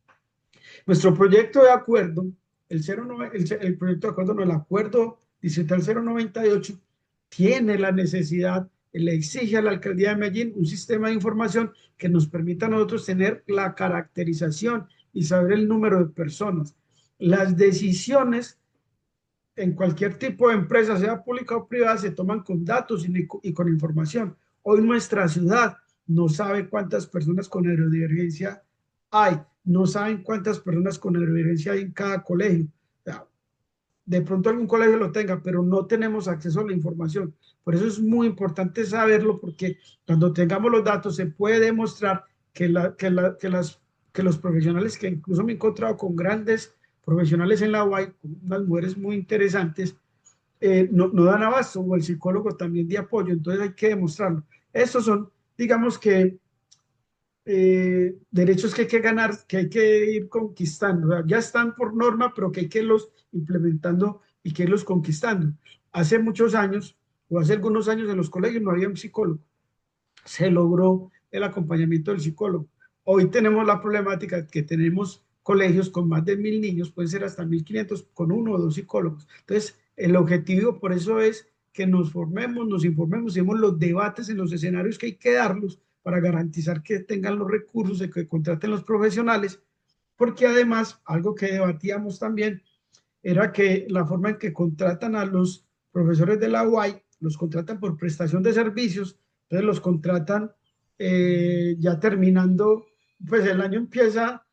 Nuestro proyecto de acuerdo, el proyecto de acuerdo, no, el acuerdo distrital 098, tiene la necesidad, le exige a la alcaldía de Medellín un sistema de información que nos permita a nosotros tener la caracterización y saber el número de personas. Las decisiones en cualquier tipo de empresa, sea pública o privada, se toman con datos y con información. Hoy nuestra ciudad no sabe cuántas personas con neurodivergencia hay, no saben cuántas personas con neurodivergencia hay en cada colegio. O sea, de pronto algún colegio lo tenga, pero no tenemos acceso a la información. Por eso es muy importante saberlo, porque cuando tengamos los datos se puede demostrar que los profesionales, que incluso me he encontrado con grandes profesionales en la UAI, con unas mujeres muy interesantes, no dan abasto, o el psicólogo también de apoyo, entonces hay que demostrarlo. Estos son, digamos que, derechos que hay que ganar, que hay que ir conquistando. O sea, ya están por norma, pero que hay que irlos implementando y que irlos conquistando. Hace muchos años, o hace algunos años en los colegios no había un psicólogo. Se logró el acompañamiento del psicólogo. Hoy tenemos la problemática que tenemos colegios con más de 1000 niños, pueden ser hasta 1500, con uno o dos psicólogos. Entonces, el objetivo por eso es que nos formemos, nos informemos, hacemos los debates en los escenarios que hay que darlos para garantizar que tengan los recursos y que contraten los profesionales, porque además, algo que debatíamos también, era que la forma en que contratan a los profesores de la UAI, los contratan por prestación de servicios, entonces los contratan ya terminando, pues el año empieza,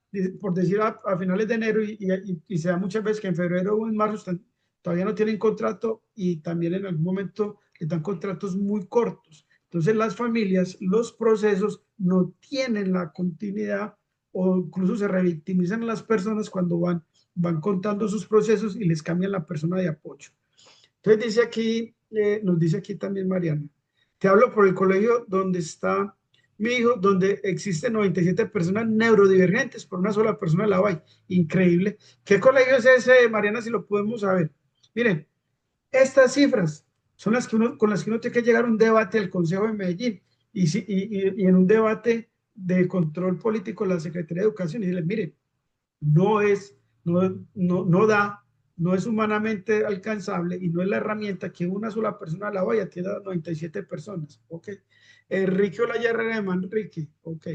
por decir, a finales de enero y se da muchas veces que en febrero o en marzo todavía no tienen contrato y también en algún momento les dan contratos muy cortos. Entonces las familias, los procesos no tienen la continuidad o incluso se revictimizan las personas cuando van contando sus procesos y les cambian la persona de apoyo. Entonces dice aquí, nos dice aquí también Mariana, te hablo por el colegio donde está mi hijo, donde existen 97 personas neurodivergentes por una sola persona de la UAI. Increíble. ¿Qué colegio es ese, Mariana, si lo podemos saber? Miren, estas cifras son las que con las que uno tiene que llegar a un debate del Consejo de Medellín y en un debate de control político de la Secretaría de Educación y decirle, mire, no es, no da, no es humanamente alcanzable y no es la herramienta que una sola persona la vaya, tiene a 97 personas, ¿ok? Enrique Olayerre de Manrique, ¿ok?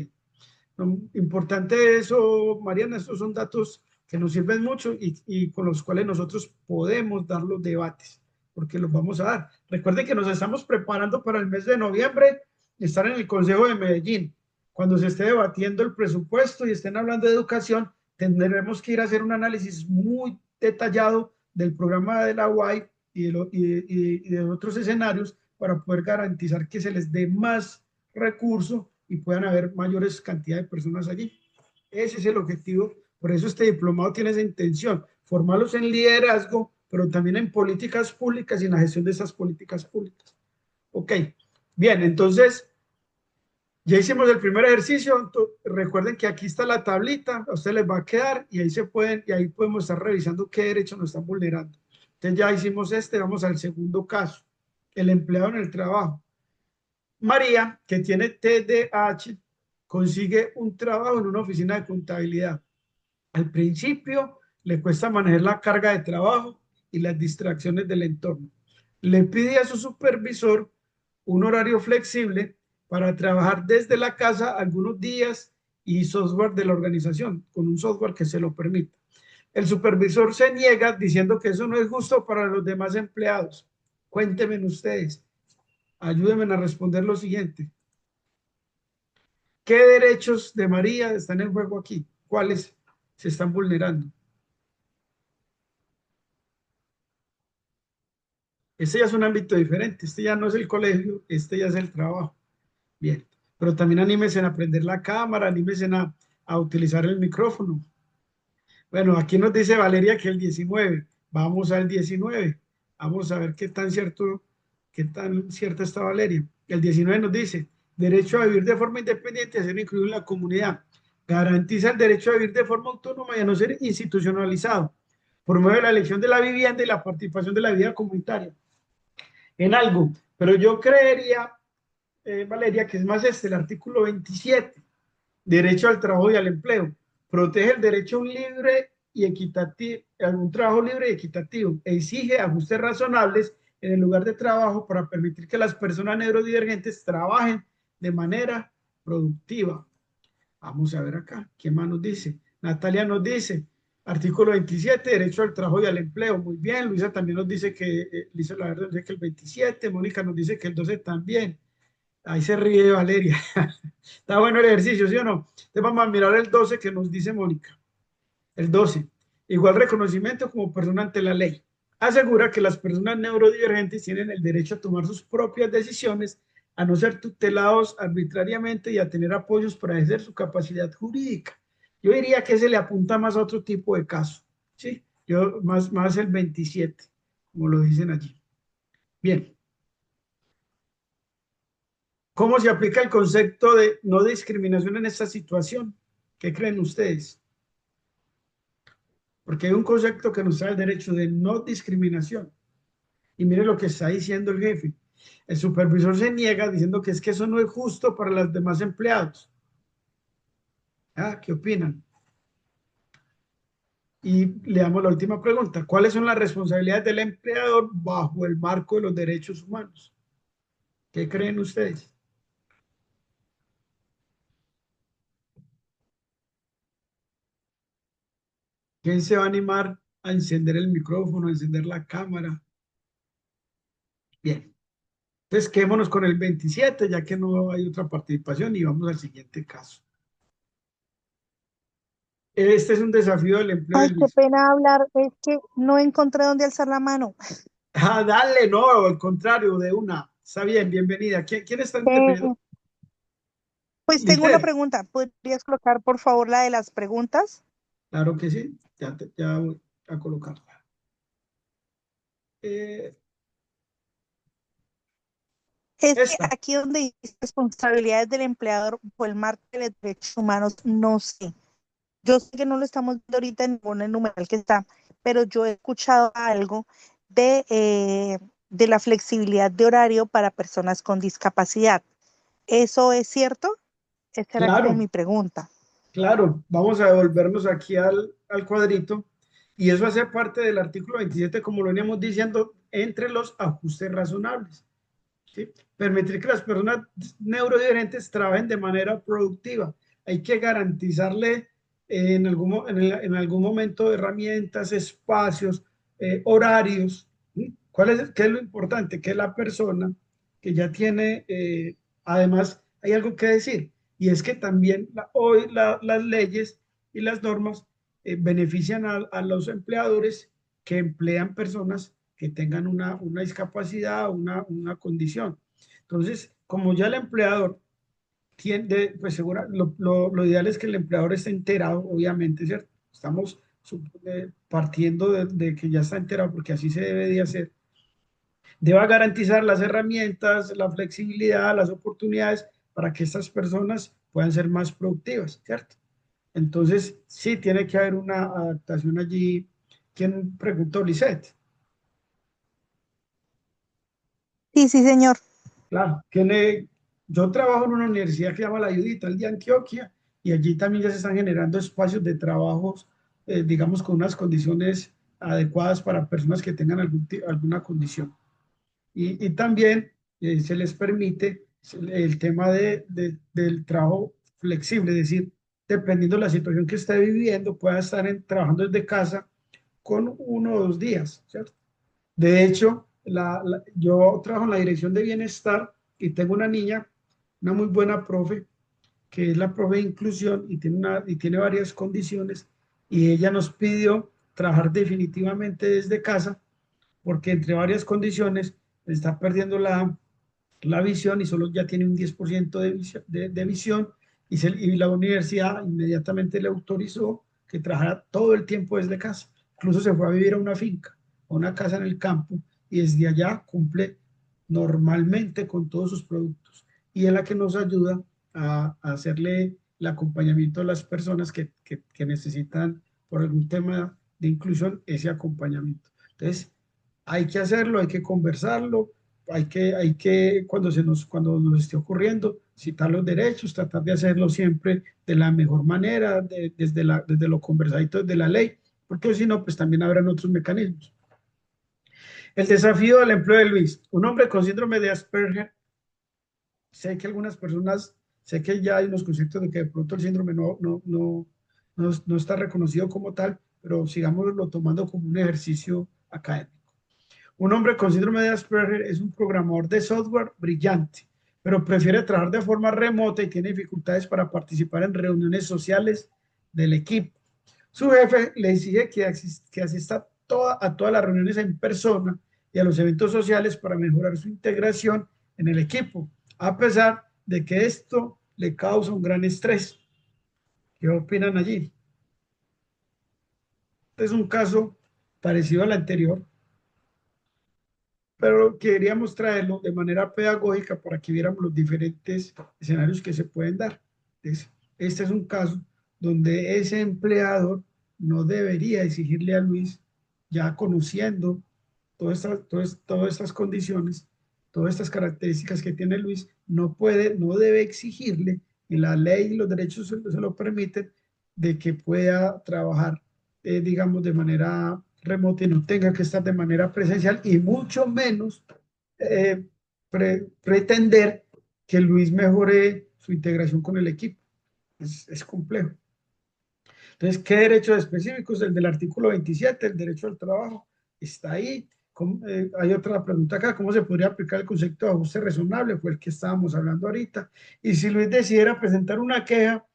Importante eso, Mariana, estos son datos que nos sirven mucho y con los cuales nosotros podemos dar los debates, porque los vamos a dar. Recuerden que nos estamos preparando para el mes de noviembre, estar en el Consejo de Medellín. Cuando se esté debatiendo el presupuesto y estén hablando de educación, tendremos que ir a hacer un análisis muy detallado del programa de la UAI y de otros escenarios para poder garantizar que se les dé más recursos y puedan haber mayores cantidades de personas allí. Ese es el objetivo. Por eso este diplomado tiene esa intención, formarlos en liderazgo, pero también en políticas públicas y en la gestión de esas políticas públicas. Ok, bien, entonces ya hicimos el primer ejercicio. Recuerden que aquí está la tablita, a ustedes les va a quedar y ahí podemos estar revisando qué derechos nos están vulnerando. Entonces ya hicimos vamos al segundo caso, el empleado en el trabajo. María, que tiene TDAH, consigue un trabajo en una oficina de contabilidad. Al principio le cuesta manejar la carga de trabajo y las distracciones del entorno. Le pide a su supervisor un horario flexible para trabajar desde la casa algunos días y software de la organización, con un software que se lo permita. El supervisor se niega diciendo que eso no es justo para los demás empleados. Cuéntenme ustedes, ayúdenme a responder lo siguiente. ¿Qué derechos de María están en juego aquí? ¿Cuáles se están vulnerando? Este ya es un ámbito diferente, este ya no es el colegio, este ya es el trabajo. Bien, pero también anímense a aprender la cámara, anímense a utilizar el micrófono. Bueno, aquí nos dice Valeria que el 19, vamos al 19, vamos a ver qué tan cierta está Valeria. El 19 nos dice, derecho a vivir de forma independiente y a ser incluido en la comunidad. Garantiza el derecho a vivir de forma autónoma y a no ser institucionalizado. Promueve la elección de la vivienda y la participación de la vida comunitaria. En algo, pero yo creería, Valeria, que es más el artículo 27, derecho al trabajo y al empleo. Protege el derecho a un libre y equitativo, a un trabajo libre y equitativo. Exige ajustes razonables en el lugar de trabajo para permitir que las personas neurodivergentes trabajen de manera productiva. Vamos a ver acá, ¿qué más nos dice? Natalia nos dice, artículo 27, derecho al trabajo y al empleo. Muy bien, Luisa también nos dice que, Luisa la verdad nos dice que el 27, Mónica nos dice que el 12 también. Ahí se ríe Valeria. Está bueno el ejercicio, ¿sí o no? Entonces vamos a mirar el 12 que nos dice Mónica. El 12. Igual reconocimiento como persona ante la ley. Asegura que las personas neurodivergentes tienen el derecho a tomar sus propias decisiones, a no ser tutelados arbitrariamente y a tener apoyos para ejercer su capacidad jurídica. Yo diría que se le apunta más a otro tipo de caso, ¿sí? Yo más el 27, como lo dicen allí. Bien. ¿Cómo se aplica el concepto de no discriminación en esta situación? ¿Qué creen ustedes? Porque hay un concepto que nos da el derecho de no discriminación. Y mire lo que está diciendo el jefe. El supervisor se niega diciendo que es que eso no es justo para los demás empleados. ¿Qué opinan? Y le damos la última pregunta. ¿Cuáles son las responsabilidades del empleador bajo el marco de los derechos humanos? ¿Qué creen ustedes? ¿Quién se va a animar a encender el micrófono, a encender la cámara? Bien. Entonces, quedémonos con el 27, ya que no hay otra participación, y vamos al siguiente caso. Este es un desafío del empleo de Ay, qué Luis. pena hablar, es que no encontré dónde alzar la mano. Ah, dale, no, al contrario, de una. Está bien, bienvenida. ¿Quién está interviniendo? Eh, pues tengo una Lisset. pregunta. ¿Podrías colocar, por favor, la de las preguntas? Claro que sí, ya voy a colocarla. Eh, Es que esta, aquí donde dice responsabilidades del empleador o el marco de los derechos humanos, no sé. Yo sé que no lo estamos viendo ahorita en ningún numeral que está, pero yo he escuchado algo de la flexibilidad de horario para personas con discapacidad. ¿Eso es cierto? Esa era como claro, mi pregunta. claro, vamos a devolvernos aquí al cuadrito, y eso hace parte del artículo 27, como lo veníamos diciendo, entre los ajustes razonables. ¿Sí? Permitir que las personas neurodivergentes trabajen de manera productiva. Hay que garantizarle en algún momento herramientas, espacios, horarios. ¿Sí? ¿Qué es lo importante? Que la persona que ya tiene, además, hay algo que decir, y es que también hoy las leyes y las normas benefician a los empleadores que emplean personas que tengan una discapacidad, una condición. Entonces, como ya el empleador tiende, pues segura, lo ideal es que el empleador esté enterado, obviamente, ¿cierto? Estamos partiendo de que ya está enterado, porque así se debe de hacer. Deba garantizar las herramientas, la flexibilidad, las oportunidades para que estas personas puedan ser más productivas, ¿cierto? Entonces, sí, tiene que haber una adaptación allí. ¿Quién preguntó, Lisette? Sí, sí, señor. Claro, yo trabajo en una universidad que se llama la Judital de Antioquia, y allí también ya se están generando espacios de trabajos, digamos, con unas condiciones adecuadas para personas que tengan alguna condición. Y también se les permite el tema del trabajo flexible, es decir, dependiendo de la situación que esté viviendo, pueda estar trabajando desde casa con 1 o 2 días, ¿cierto? De hecho, yo trabajo en la dirección de bienestar y tengo una niña, una muy buena profe, que es la profe de inclusión, y tiene varias condiciones, y ella nos pidió trabajar definitivamente desde casa porque entre varias condiciones está perdiendo la visión, y solo ya tiene un 10% de visión, y la universidad inmediatamente le autorizó que trabajara todo el tiempo desde casa. Incluso se fue a vivir a una finca, a una casa en el campo, y desde allá cumple normalmente con todos sus productos. Y es la que nos ayuda a hacerle el acompañamiento a las personas que necesitan, por algún tema de inclusión, ese acompañamiento. Entonces, hay que hacerlo, hay que conversarlo, cuando nos esté ocurriendo, citar los derechos, tratar de hacerlo siempre de la mejor manera, desde lo conversadito, desde la ley, porque si no, pues también habrán otros mecanismos. El desafío del empleo de Luis. Un hombre con síndrome de Asperger. Sé que ya hay unos conceptos de que de pronto el síndrome no está reconocido como tal, pero sigámoslo tomando como un ejercicio académico. Un hombre con síndrome de Asperger es un programador de software brillante, pero prefiere trabajar de forma remota y tiene dificultades para participar en reuniones sociales del equipo. Su jefe le exige que asista a todas las reuniones en persona y a los eventos sociales para mejorar su integración en el equipo, a pesar de que esto le causa un gran estrés. ¿Qué opinan allí? Este es un caso parecido al anterior, pero queríamos traerlo de manera pedagógica para que viéramos los diferentes escenarios que se pueden dar. Entonces, este es un caso donde ese empleador no debería exigirle a Luis, ya conociendo todas estas condiciones, todas estas características que tiene Luis, no debe exigirle, y la ley y los derechos se lo permiten, de que pueda trabajar digamos, de manera remota y no tenga que estar de manera presencial y mucho menos eh, pretender que Luis mejore su integración con el equipo. Es complejo. Entonces, ¿qué derechos específicos? El del artículo 27, el derecho al trabajo, está ahí. Hay otra pregunta acá, ¿cómo se podría aplicar el concepto de ajuste razonable? Fue el que estábamos hablando ahorita. Y si Luis decidiera presentar una queja,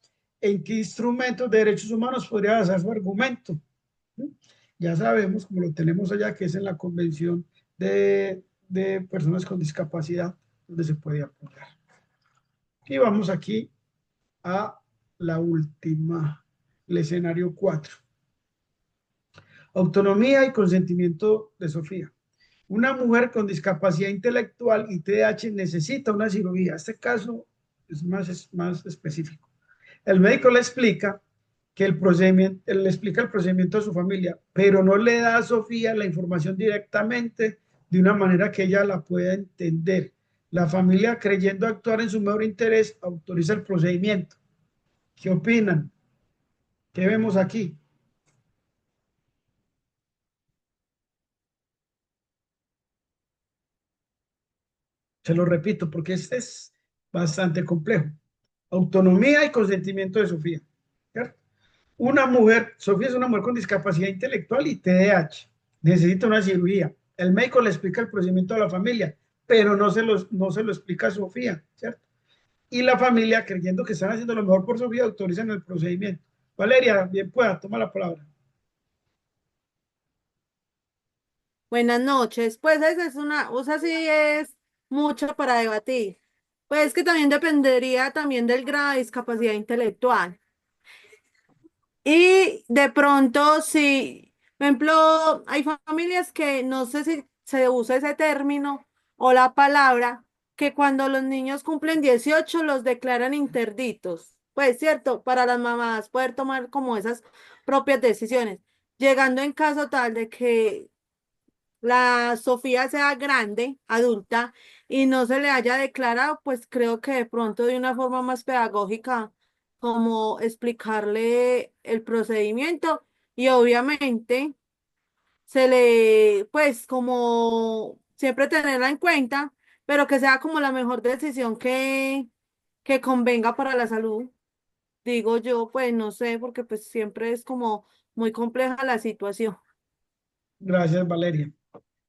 ¿en qué instrumentos de derechos humanos podría basar su argumento? Ya sabemos, como lo tenemos allá, que es en la Convención de Personas con Discapacidad, donde se puede apoyar. Y vamos aquí a la última, el escenario 4. Autonomía y consentimiento de Sofía. Una mujer con discapacidad intelectual y TDAH necesita una cirugía. Este caso es más específico. El médico le explica que el procedimiento, le explica el procedimiento a su familia, pero no le da a Sofía la información directamente de una manera que ella la pueda entender. La familia, creyendo actuar en su mejor interés, autoriza el procedimiento. ¿Qué opinan? ¿Qué vemos aquí? Se lo repito porque este es bastante complejo. Autonomía y consentimiento de Sofía. ¿Cierto? Una mujer, Sofía es una mujer con discapacidad intelectual y TDAH. Necesita una cirugía. El médico le explica el procedimiento a la familia, pero no se lo explica a Sofía, ¿cierto? Y la familia, creyendo que están haciendo lo mejor por Sofía, autorizan el procedimiento. Valeria, bien pueda, toma la palabra. Buenas noches. Pues esa es una, o sea, sí es mucho para debatir. Pues que también dependería también del grado de discapacidad intelectual. Y de pronto, si, por ejemplo, hay familias que no sé si se usa ese término o la palabra, que cuando los niños cumplen 18 los declaran interditos. Pues cierto, para las mamás poder tomar como esas propias decisiones, llegando en caso tal de que la Sofía sea grande, adulta, y no se le haya declarado, pues creo que de pronto de una forma más pedagógica, como explicarle el procedimiento y obviamente se le, pues como siempre tenerla en cuenta, pero que sea como la mejor decisión que convenga para la salud. Digo yo, pues no sé, porque pues siempre es como muy compleja la situación. Gracias, Valeria.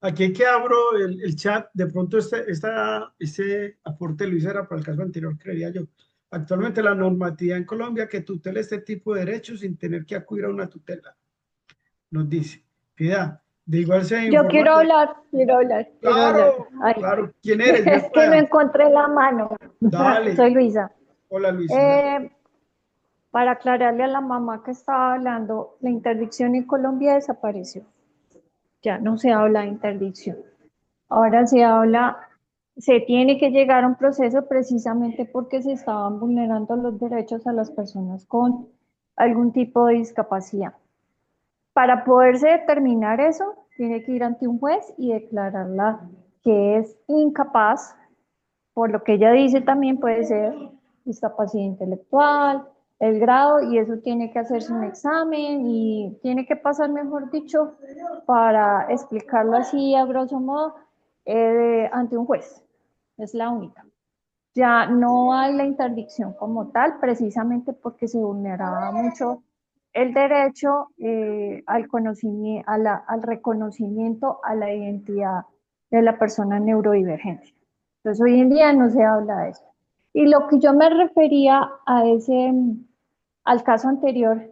Aquí que abro el chat, de pronto este aporte Luis era para el caso anterior, creería yo. Actualmente la normatividad en Colombia que tutela este tipo de derechos sin tener que acudir a una tutela, nos dice. Piedad, de igual sea Yo quiero informante. hablar, quiero hablar, quiero hablar. Claro, Ay, claro. ¿Quién eres? Bien es que no pueda. encontré la mano. Dale. Soy Luisa. Hola, Luisa. Eh, para aclararle a la mamá que estaba hablando, la interdicción en Colombia desapareció. Ya no se habla de interdicción. Ahora se habla, se tiene que llegar a un proceso precisamente porque se estaban vulnerando los derechos a las personas con algún tipo de discapacidad. Para poderse determinar eso, tiene que ir ante un juez y declararla que es incapaz, por lo que ella dice también puede ser discapacidad intelectual, el grado, y eso tiene que hacerse un examen y tiene que pasar, mejor dicho, para explicarlo así a grosso modo, ante un juez. Es la única. Ya no hay la interdicción como tal, precisamente porque se vulneraba mucho el derecho al conocimiento, al reconocimiento, a la identidad de la persona neurodivergente. Entonces hoy en día no se habla de eso. Y lo que yo me refería a al caso anterior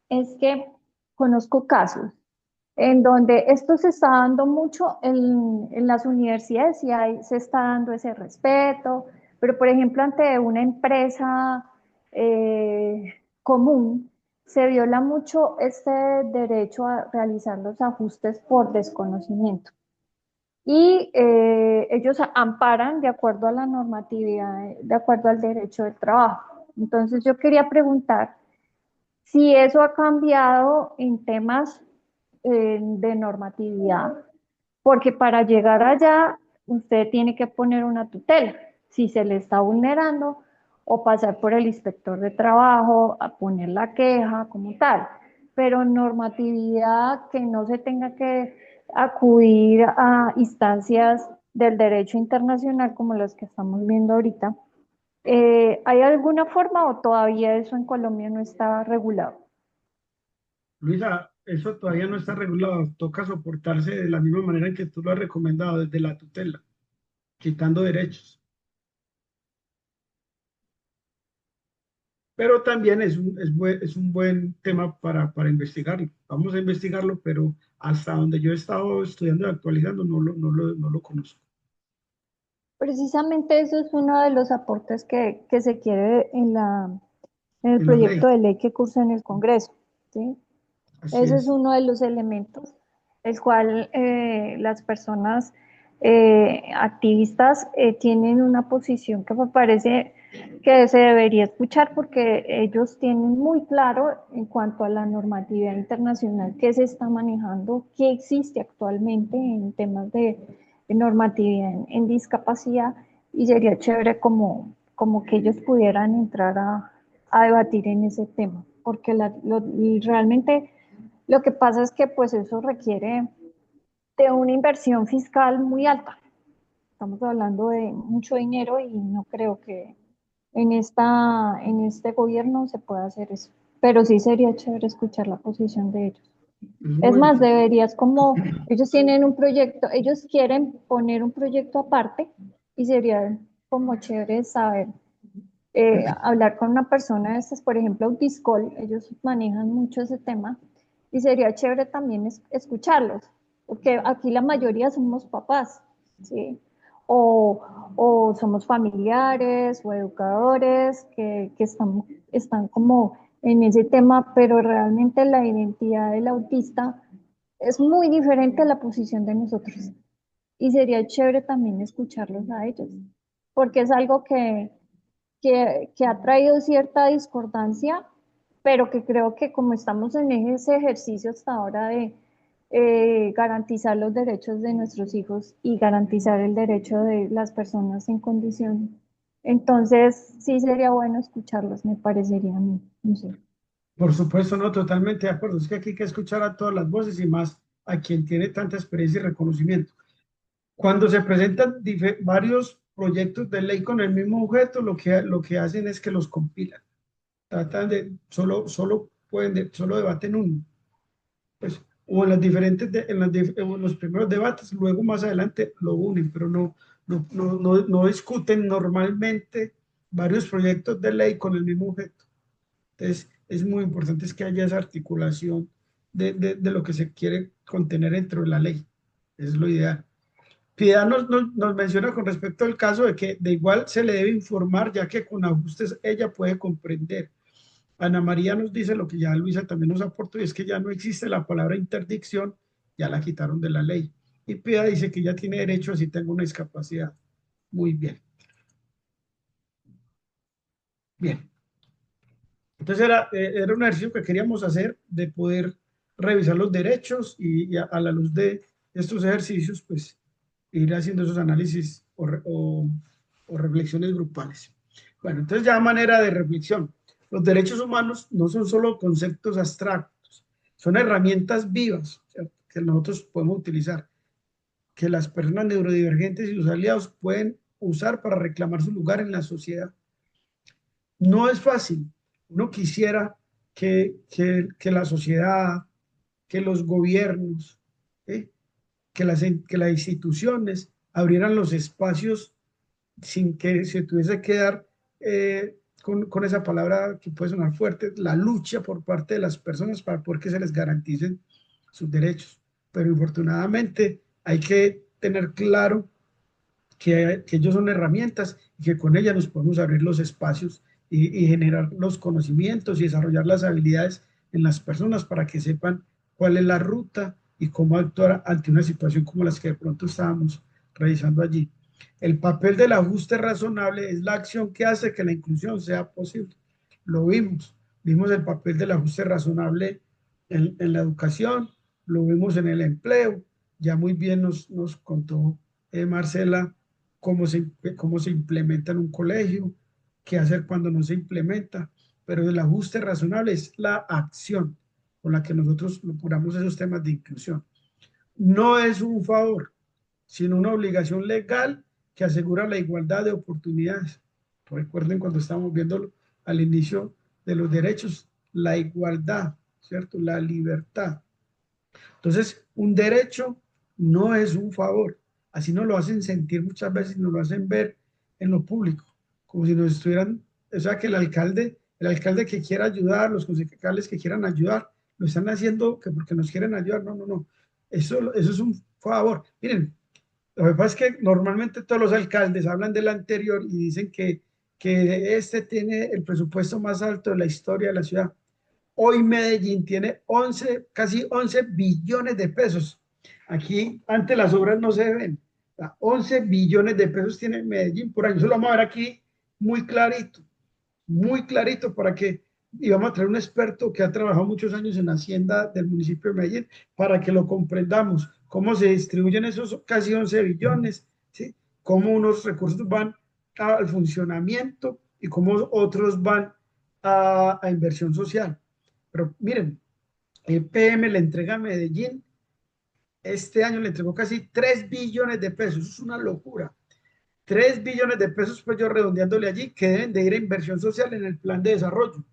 es que conozco casos en donde esto se está dando mucho en las universidades y se está dando ese respeto, pero por ejemplo ante una empresa común se viola mucho este derecho a realizar los ajustes por desconocimiento. Y ellos amparan de acuerdo a la normatividad, de acuerdo al derecho del trabajo. Entonces yo quería preguntar si eso ha cambiado en temas de normatividad, porque para llegar allá usted tiene que poner una tutela, si se le está vulnerando, o pasar por el inspector de trabajo a poner la queja como tal. pero normatividad que no se tenga que acudir a instancias del derecho internacional como las que estamos viendo ahorita. ¿Hay alguna forma o todavía eso en Colombia no está regulado? Luisa, eso todavía no está regulado, toca soportarse de la misma manera en que tú lo has recomendado, desde la tutela, quitando derechos. Pero también es un buen tema para investigarlo. Vamos a investigarlo, pero hasta donde yo he estado estudiando y actualizando no lo conozco. Precisamente eso es uno de los aportes que se quiere en el En la ley, proyecto de ley que cursa en el Congreso, ¿sí? así Ese es es. uno de los elementos, el cual las personas activistas tienen una posición que me parece que se debería escuchar porque ellos tienen muy claro en cuanto a la normatividad internacional que se está manejando, que existe actualmente en temas de normatividad en discapacidad y sería chévere como que ellos pudieran entrar a debatir en ese tema, porque realmente lo que pasa es que pues eso requiere de una inversión fiscal muy alta. Estamos hablando de mucho dinero y no creo que en este gobierno se pueda hacer eso. Pero sí sería chévere escuchar la posición de ellos. Es Es muy más, importante. deberías como, ellos tienen un proyecto, ellos quieren poner un proyecto aparte y sería como chévere saber, hablar con una persona de estas, por ejemplo, Autiscol, ellos manejan mucho ese tema y sería chévere también escucharlos, porque aquí la mayoría somos papás, ¿sí? O somos familiares o educadores que están como en ese tema, pero realmente la identidad del autista es muy diferente a la posición de nosotros. Y sería chévere también escucharlos a ellos, porque es algo que ha traído cierta discordancia, pero que creo que como estamos en ese ejercicio hasta ahora de garantizar los derechos de nuestros hijos y garantizar el derecho de las personas en condición, entonces sí sería bueno escucharlos, me parecería a mí, no sé. Por supuesto, no, totalmente de acuerdo. Es que aquí hay que escuchar a todas las voces y más a quien tiene tanta experiencia y reconocimiento. Cuando se presentan varios proyectos de ley con el mismo objeto, lo que hacen es que los compilan. Tratan de, solo debaten uno. Pues, o en las diferentes, en los primeros debates, luego más adelante lo unen, pero no discuten normalmente varios proyectos de ley con el mismo objeto. Entonces, es muy importante es que haya esa articulación de lo que se quiere contener dentro de la ley. Es lo ideal. Piedad nos menciona con respecto al caso de que de igual se le debe informar, ya que con ajustes ella puede comprender. Ana María nos dice lo que ya Luisa también nos aportó, y es que ya no existe la palabra interdicción, ya la quitaron de la ley. Y Piedad dice que ya tiene derecho si tengo una discapacidad. Muy bien. Bien. Entonces era un ejercicio que queríamos hacer de poder revisar los derechos y a la luz de estos ejercicios, pues ir haciendo esos análisis o reflexiones grupales. Bueno, entonces ya a manera de reflexión, los derechos humanos no son solo conceptos abstractos, son herramientas vivas, ¿cierto?, que nosotros podemos utilizar, que las personas neurodivergentes y sus aliados pueden usar para reclamar su lugar en la sociedad. No es fácil. Uno quisiera que la sociedad, que los gobiernos, ¿sí?, que las instituciones abrieran los espacios sin que se tuviese que dar con esa palabra que puede sonar fuerte, la lucha por parte de las personas para poder que se les garanticen sus derechos. Pero infortunadamente hay que tener claro que ellos son herramientas y que con ellas nos podemos abrir los espacios y generar los conocimientos y desarrollar las habilidades en las personas para que sepan cuál es la ruta y cómo actuar ante una situación como las que de pronto estábamos revisando allí. El papel del ajuste razonable es la acción que hace que la inclusión sea posible. Lo vimos el papel del ajuste razonable en la educación, lo vimos en el empleo, ya muy bien nos contó Marcela cómo se implementa en un colegio, qué hacer cuando no se implementa, pero el ajuste razonable es la acción. con la que nosotros procuramos esos temas de inclusión. No es un favor, sino una obligación legal que asegura la igualdad de oportunidades. Recuerden cuando estábamos viendo al inicio de los derechos, la igualdad, ¿cierto? La libertad. Entonces, un derecho no es un favor. Así nos lo hacen sentir muchas veces, nos lo hacen ver en lo público, como si nos estuvieran, o sea, que el alcalde que quiera ayudar, los concejales que quieran ayudar, lo están haciendo que porque nos quieren ayudar. No, no, no. Eso es un favor. Miren, lo que pasa es que normalmente todos los alcaldes hablan del anterior y dicen que este tiene el presupuesto más alto de la historia de la ciudad. Hoy Medellín tiene casi 11 billones de pesos. Aquí antes las obras no se ven. 11 billones de pesos tiene Medellín por año. Eso lo vamos a ver aquí muy clarito para que, y vamos a traer un experto que ha trabajado muchos años en Hacienda del municipio de Medellín para que lo comprendamos, cómo se distribuyen esos casi 11 billones, ¿sí? Cómo unos recursos van al funcionamiento y cómo otros van a inversión social. Pero miren, el PM le entrega a Medellín, este año le entregó casi 3 billones de pesos, eso es una locura. 3 billones de pesos, pues yo redondeándole allí, que deben de ir a inversión social en el plan de desarrollo.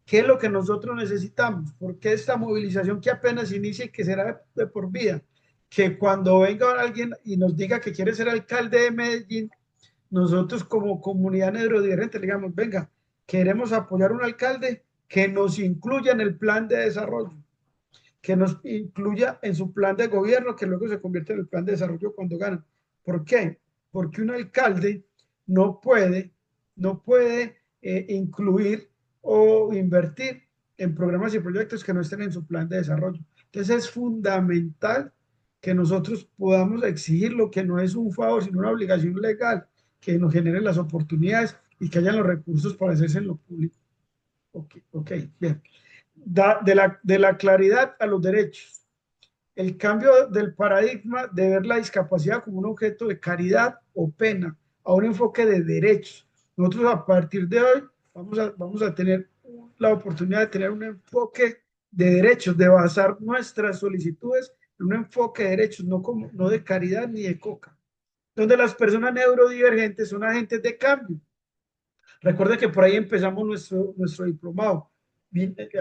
¿Qué es lo que nosotros necesitamos? Porque esta movilización que apenas inicia y que será de por vida, que cuando venga alguien y nos diga que quiere ser alcalde de Medellín, nosotros como comunidad neurodivergente le digamos, venga, queremos apoyar a un alcalde que nos incluya en el plan de desarrollo, que nos incluya en su plan de gobierno, que luego se convierte en el plan de desarrollo cuando ganan. ¿Por qué? Porque un alcalde no puede incluir o invertir en programas y proyectos que no estén en su plan de desarrollo. Entonces es fundamental que nosotros podamos exigir lo que no es un favor, sino una obligación legal, que nos generen las oportunidades y que hayan los recursos para hacerse en lo público. Ok, bien. De la claridad a los derechos. El cambio del paradigma de ver la discapacidad como un objeto de caridad o pena a un enfoque de derechos. Nosotros a partir de hoy vamos a tener la oportunidad de tener un enfoque de derechos, de basar nuestras solicitudes en un enfoque de derechos, no de caridad ni de coca, donde las personas neurodivergentes son agentes de cambio. Recuerden que por ahí empezamos nuestro diplomado,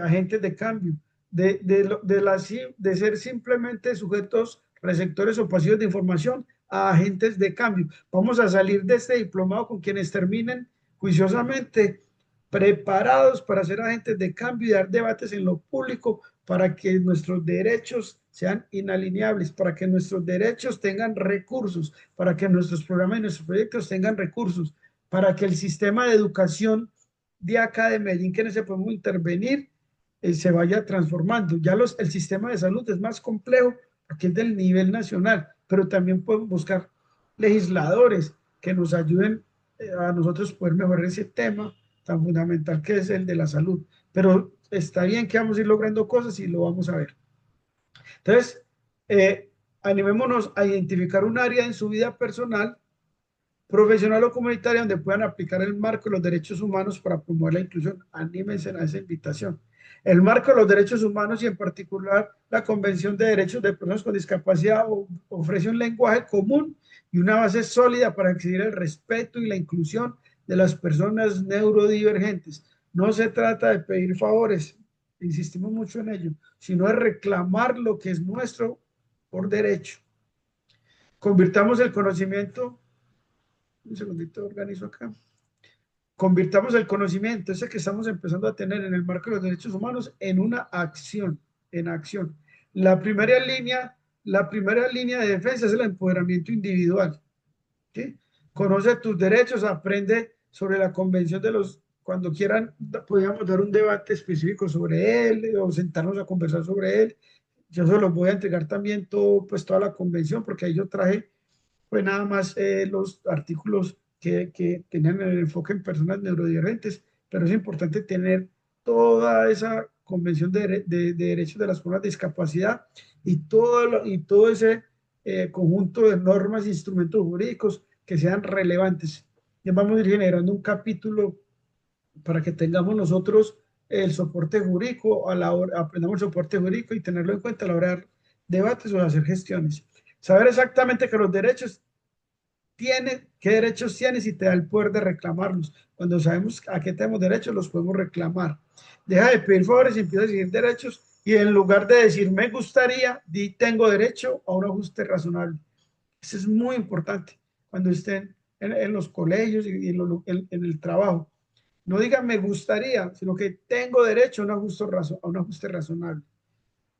agentes de cambio, de ser simplemente sujetos receptores o pasivos de información a agentes de cambio. Vamos a salir de este diplomado con quienes terminen juiciosamente preparados para ser agentes de cambio y dar debates en lo público para que nuestros derechos sean inalineables, para que nuestros derechos tengan recursos, para que nuestros programas y nuestros proyectos tengan recursos, para que el sistema de educación de acá de Medellín, que no se podemos intervenir, se vaya transformando. Ya el sistema de salud es más complejo porque es del nivel nacional, pero también podemos buscar legisladores que nos ayuden a nosotros poder mejorar ese tema tan fundamental que es el de la salud. Pero está bien que vamos a ir logrando cosas y lo vamos a ver. Entonces, animémonos a identificar un área en su vida personal, profesional o comunitaria donde puedan aplicar el marco de los derechos humanos para promover la inclusión. Anímense a esa invitación. El marco de los derechos humanos y en particular la Convención de Derechos de Personas con Discapacidad ofrece un lenguaje común y una base sólida para exigir el respeto y la inclusión de las personas neurodivergentes. No se trata de pedir favores, insistimos mucho en ello, sino de reclamar lo que es nuestro por derecho. Convirtamos el conocimiento, un segundito, organizo acá. Convirtamos el conocimiento, ese que estamos empezando a tener en el marco de los derechos humanos, en una acción, en acción. La primera línea de defensa es el empoderamiento individual. ¿Sí? Conoce tus derechos, aprende sobre la convención de los, cuando quieran, podríamos dar un debate específico sobre él o sentarnos a conversar sobre él. Yo se los voy a entregar también todo, pues toda la convención, porque ahí yo traje pues nada más los artículos que tenían el enfoque en personas neurodivergentes, pero es importante tener toda esa convención de derechos de las personas de discapacidad y todo ese conjunto de normas e instrumentos jurídicos que sean relevantes. Ya vamos a ir generando un capítulo para que tengamos nosotros el soporte jurídico, aprendamos el soporte jurídico y tenerlo en cuenta a la hora de dar debates o de hacer gestiones. Saber exactamente que los derechos qué derechos tienes y te da el poder de reclamarlos. Cuando sabemos a qué tenemos derechos, los podemos reclamar. Deja de pedir favores y empieza a exigir derechos, y en lugar de decir me gustaría, di tengo derecho a un ajuste razonable. Eso es muy importante cuando estén en los colegios y en el trabajo. No digan me gustaría, sino que tengo derecho a un ajuste razonable.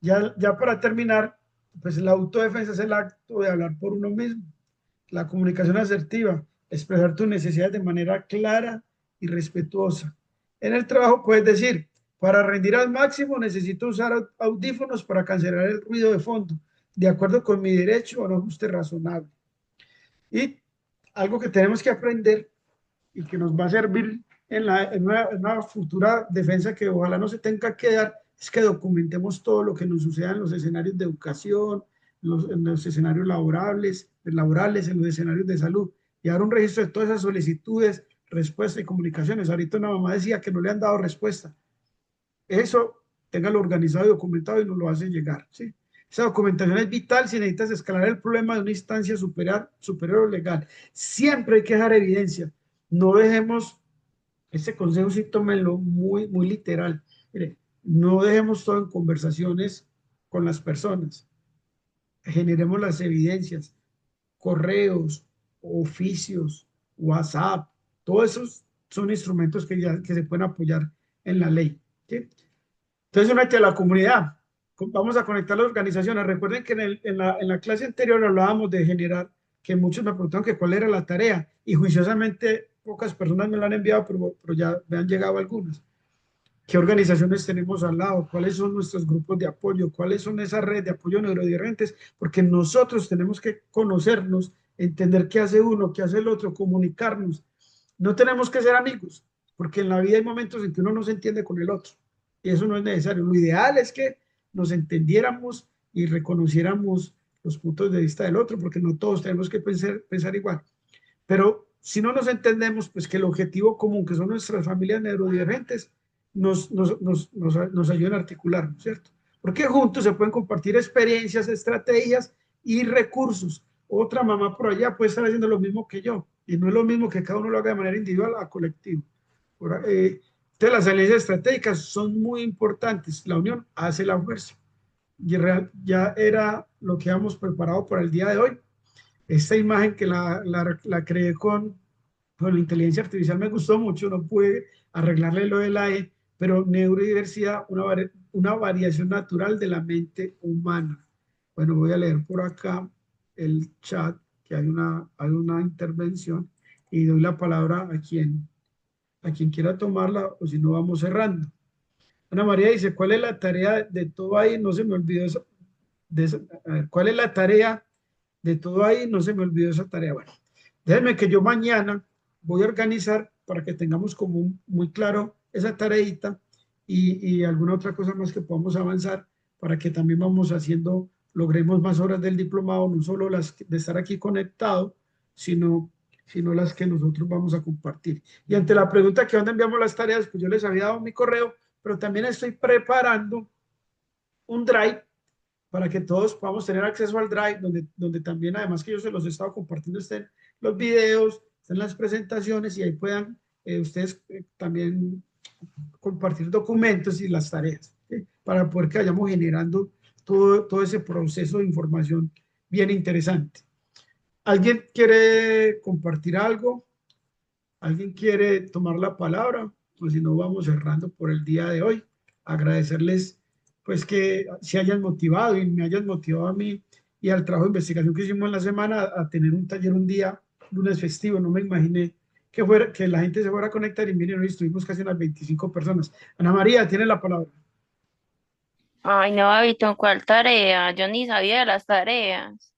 Ya para terminar, pues la autodefensa es el acto de hablar por uno mismo. La comunicación asertiva, expresar tus necesidades de manera clara y respetuosa. En el trabajo puedes decir, para rendir al máximo necesito usar audífonos para cancelar el ruido de fondo, de acuerdo con mi derecho a un ajuste razonable. Y algo que tenemos que aprender y que nos va a servir en una futura defensa que ojalá no se tenga que dar, es que documentemos todo lo que nos suceda en los escenarios de educación, en los escenarios laborales, en los escenarios de salud, y dar un registro de todas esas solicitudes, respuestas y comunicaciones. Ahorita una mamá decía que no le han dado respuesta. Eso, téngalo organizado y documentado y nos lo hace llegar, ¿sí? Esa documentación es vital si necesitas escalar el problema de una instancia superior o legal. Siempre hay que dejar evidencia. No dejemos, este consejo sí tómenlo muy, muy literal. Mire, no dejemos todo en conversaciones con las personas. Generemos las evidencias, correos, oficios, WhatsApp, todos esos son instrumentos que se pueden apoyar en la ley, ¿sí? Entonces, únete a la comunidad. Vamos a conectar las organizaciones. Recuerden que en la clase anterior hablábamos de generar, que muchos me preguntaron que cuál era la tarea, y juiciosamente pocas personas me la han enviado, pero ya me han llegado algunas. ¿Qué organizaciones tenemos al lado? ¿Cuáles son nuestros grupos de apoyo? ¿Cuáles son esas redes de apoyo neurodivergentes? Porque nosotros tenemos que conocernos, entender qué hace uno, qué hace el otro, comunicarnos. No tenemos que ser amigos, porque en la vida hay momentos en que uno no se entiende con el otro, y eso no es necesario. Lo ideal es que nos entendiéramos y reconociéramos los puntos de vista del otro, porque no todos tenemos que pensar igual. Pero si no nos entendemos, pues que el objetivo común, que son nuestras familias neurodivergentes, nos ayuden a articular, ¿cierto? Porque juntos se pueden compartir experiencias, estrategias y recursos. Otra mamá por allá puede estar haciendo lo mismo que yo, y no es lo mismo que cada uno lo haga de manera individual a colectivo. Entonces, las alianzas estratégicas son muy importantes. La unión hace la fuerza. Y ya era lo que habíamos preparado para el día de hoy. Esta imagen que la creé con la inteligencia artificial me gustó mucho, no pude arreglarle lo de la E, pero neurodiversidad, una variación natural de la mente humana. Bueno, voy a leer por acá el chat, que hay una intervención, y doy la palabra a quien quiera tomarla, o si no vamos cerrando. Ana María dice, ¿cuál es la tarea de todo ahí? No se me olvidó eso. A ver, ¿cuál es la tarea de todo ahí? No se me olvidó esa tarea. Bueno, déjenme que yo mañana voy a organizar para que tengamos como muy claro esa tareita y alguna otra cosa más que podamos avanzar para que también vamos haciendo, logremos más horas del diplomado, no solo las de estar aquí conectado, sino las que nosotros vamos a compartir. Y ante la pregunta que dónde enviamos las tareas, pues yo les había dado mi correo, pero también estoy preparando un drive para que todos podamos tener acceso al drive, donde también, además que yo se los he estado compartiendo, estén los videos, estén las presentaciones, y ahí puedan ustedes también compartir documentos y las tareas, ¿sí? Para poder que vayamos generando todo ese proceso de información bien interesante. ¿Alguien quiere compartir algo? ¿Alguien quiere tomar la palabra? Pues si no, vamos cerrando por el día de hoy. Agradecerles pues que se hayan motivado y me hayan motivado a mí y al trabajo de investigación que hicimos en la semana a tener un taller un día, lunes festivo. No me imaginé que la gente se fuera a conectar, y miren, hoy estuvimos casi unas 25 personas. Ana María, tiene la palabra. Ay, no, Avito, ¿cuál tarea? Yo ni sabía de las tareas.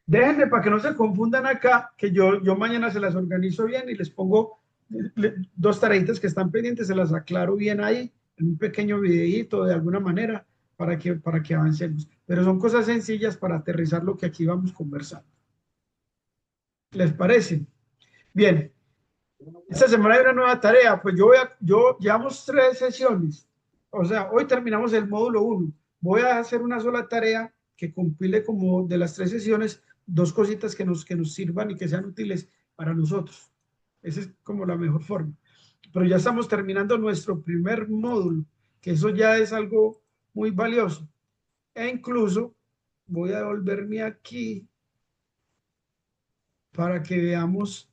Déjenme para que no se confundan acá, que yo mañana se las organizo bien y les pongo dos tareitas que están pendientes, se las aclaro bien ahí, en un pequeño videíto de alguna manera, para que avancemos. Pero son cosas sencillas para aterrizar lo que aquí vamos conversando. ¿Les parece? Bien. Esta semana hay una nueva tarea, pues llevamos 3 sesiones. o sea, hoy terminamos el módulo 1. Voy a hacer una sola tarea que compile como de las 3 sesiones, 2 cositas que nos sirvan y que sean útiles para nosotros. Esa es como la mejor forma. Pero ya estamos terminando nuestro primer módulo, que eso ya es algo muy valioso. E incluso voy a devolverme aquí para que veamos,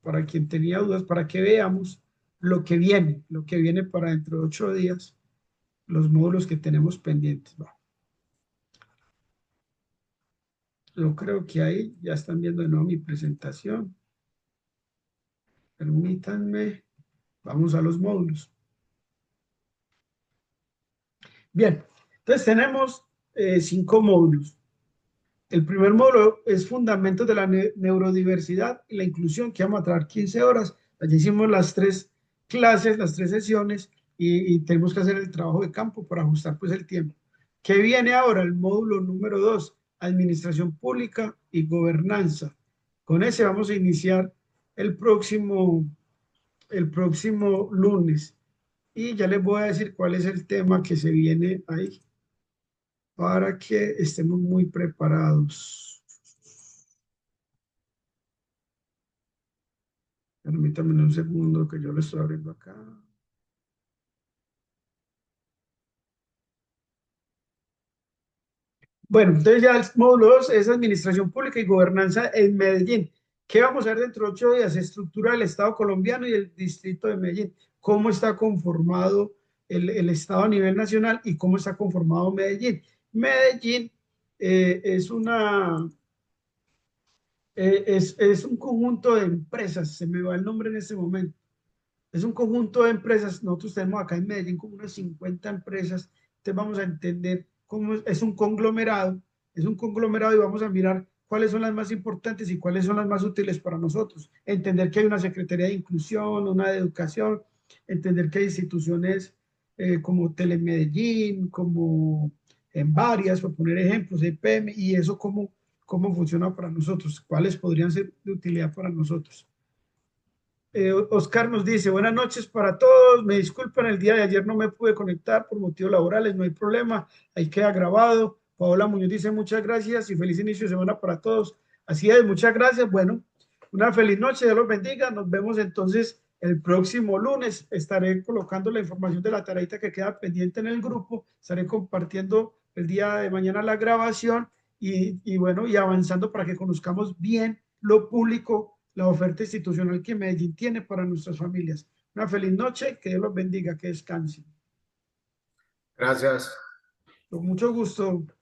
para quien tenía dudas, para que veamos lo que viene para dentro de 8 días, los módulos que tenemos pendientes. Va. Yo creo que ahí ya están viendo de nuevo mi presentación. Permítanme, vamos a los módulos. Bien, entonces tenemos 5 módulos. El primer módulo es Fundamentos de la Neurodiversidad y la Inclusión, que vamos a trabajar 15 horas. Allí hicimos las 3 clases, las 3 sesiones, y tenemos que hacer el trabajo de campo para ajustar pues el tiempo. ¿Qué viene ahora? El módulo número 2, Administración Pública y Gobernanza. Con ese vamos a iniciar el próximo lunes. Y ya les voy a decir cuál es el tema que se viene ahí, para que estemos muy preparados. Permítanme un segundo que yo lo estoy abriendo acá. Bueno, entonces ya el módulo 2 es Administración Pública y Gobernanza en Medellín. ¿Qué vamos a ver dentro de 8 días? Estructura del Estado colombiano y el Distrito de Medellín. ¿Cómo está conformado el Estado a nivel nacional y cómo está conformado Medellín? Medellín es es un conjunto de empresas, se me va el nombre en este momento. Es un conjunto de empresas, nosotros tenemos acá en Medellín como unas 50 empresas, entonces vamos a entender cómo es un conglomerado, y vamos a mirar cuáles son las más importantes y cuáles son las más útiles para nosotros. Entender que hay una Secretaría de Inclusión, una de Educación, entender que hay instituciones como Telemedellín, como en varias, por poner ejemplos, EPM, y eso cómo funciona para nosotros, cuáles podrían ser de utilidad para nosotros. Oscar nos dice, buenas noches para todos, me disculpan, el día de ayer no me pude conectar por motivos laborales, no hay problema, ahí queda grabado. Paola Muñoz dice, muchas gracias y feliz inicio de semana para todos. Así es, muchas gracias, bueno, una feliz noche, Dios los bendiga, nos vemos entonces el próximo lunes, estaré colocando la información de la tareita que queda pendiente en el grupo, estaré compartiendo el día de mañana la grabación y bueno, y avanzando para que conozcamos bien lo público, la oferta institucional que Medellín tiene para nuestras familias. Una feliz noche, que Dios los bendiga, que descansen. Gracias. Con mucho gusto.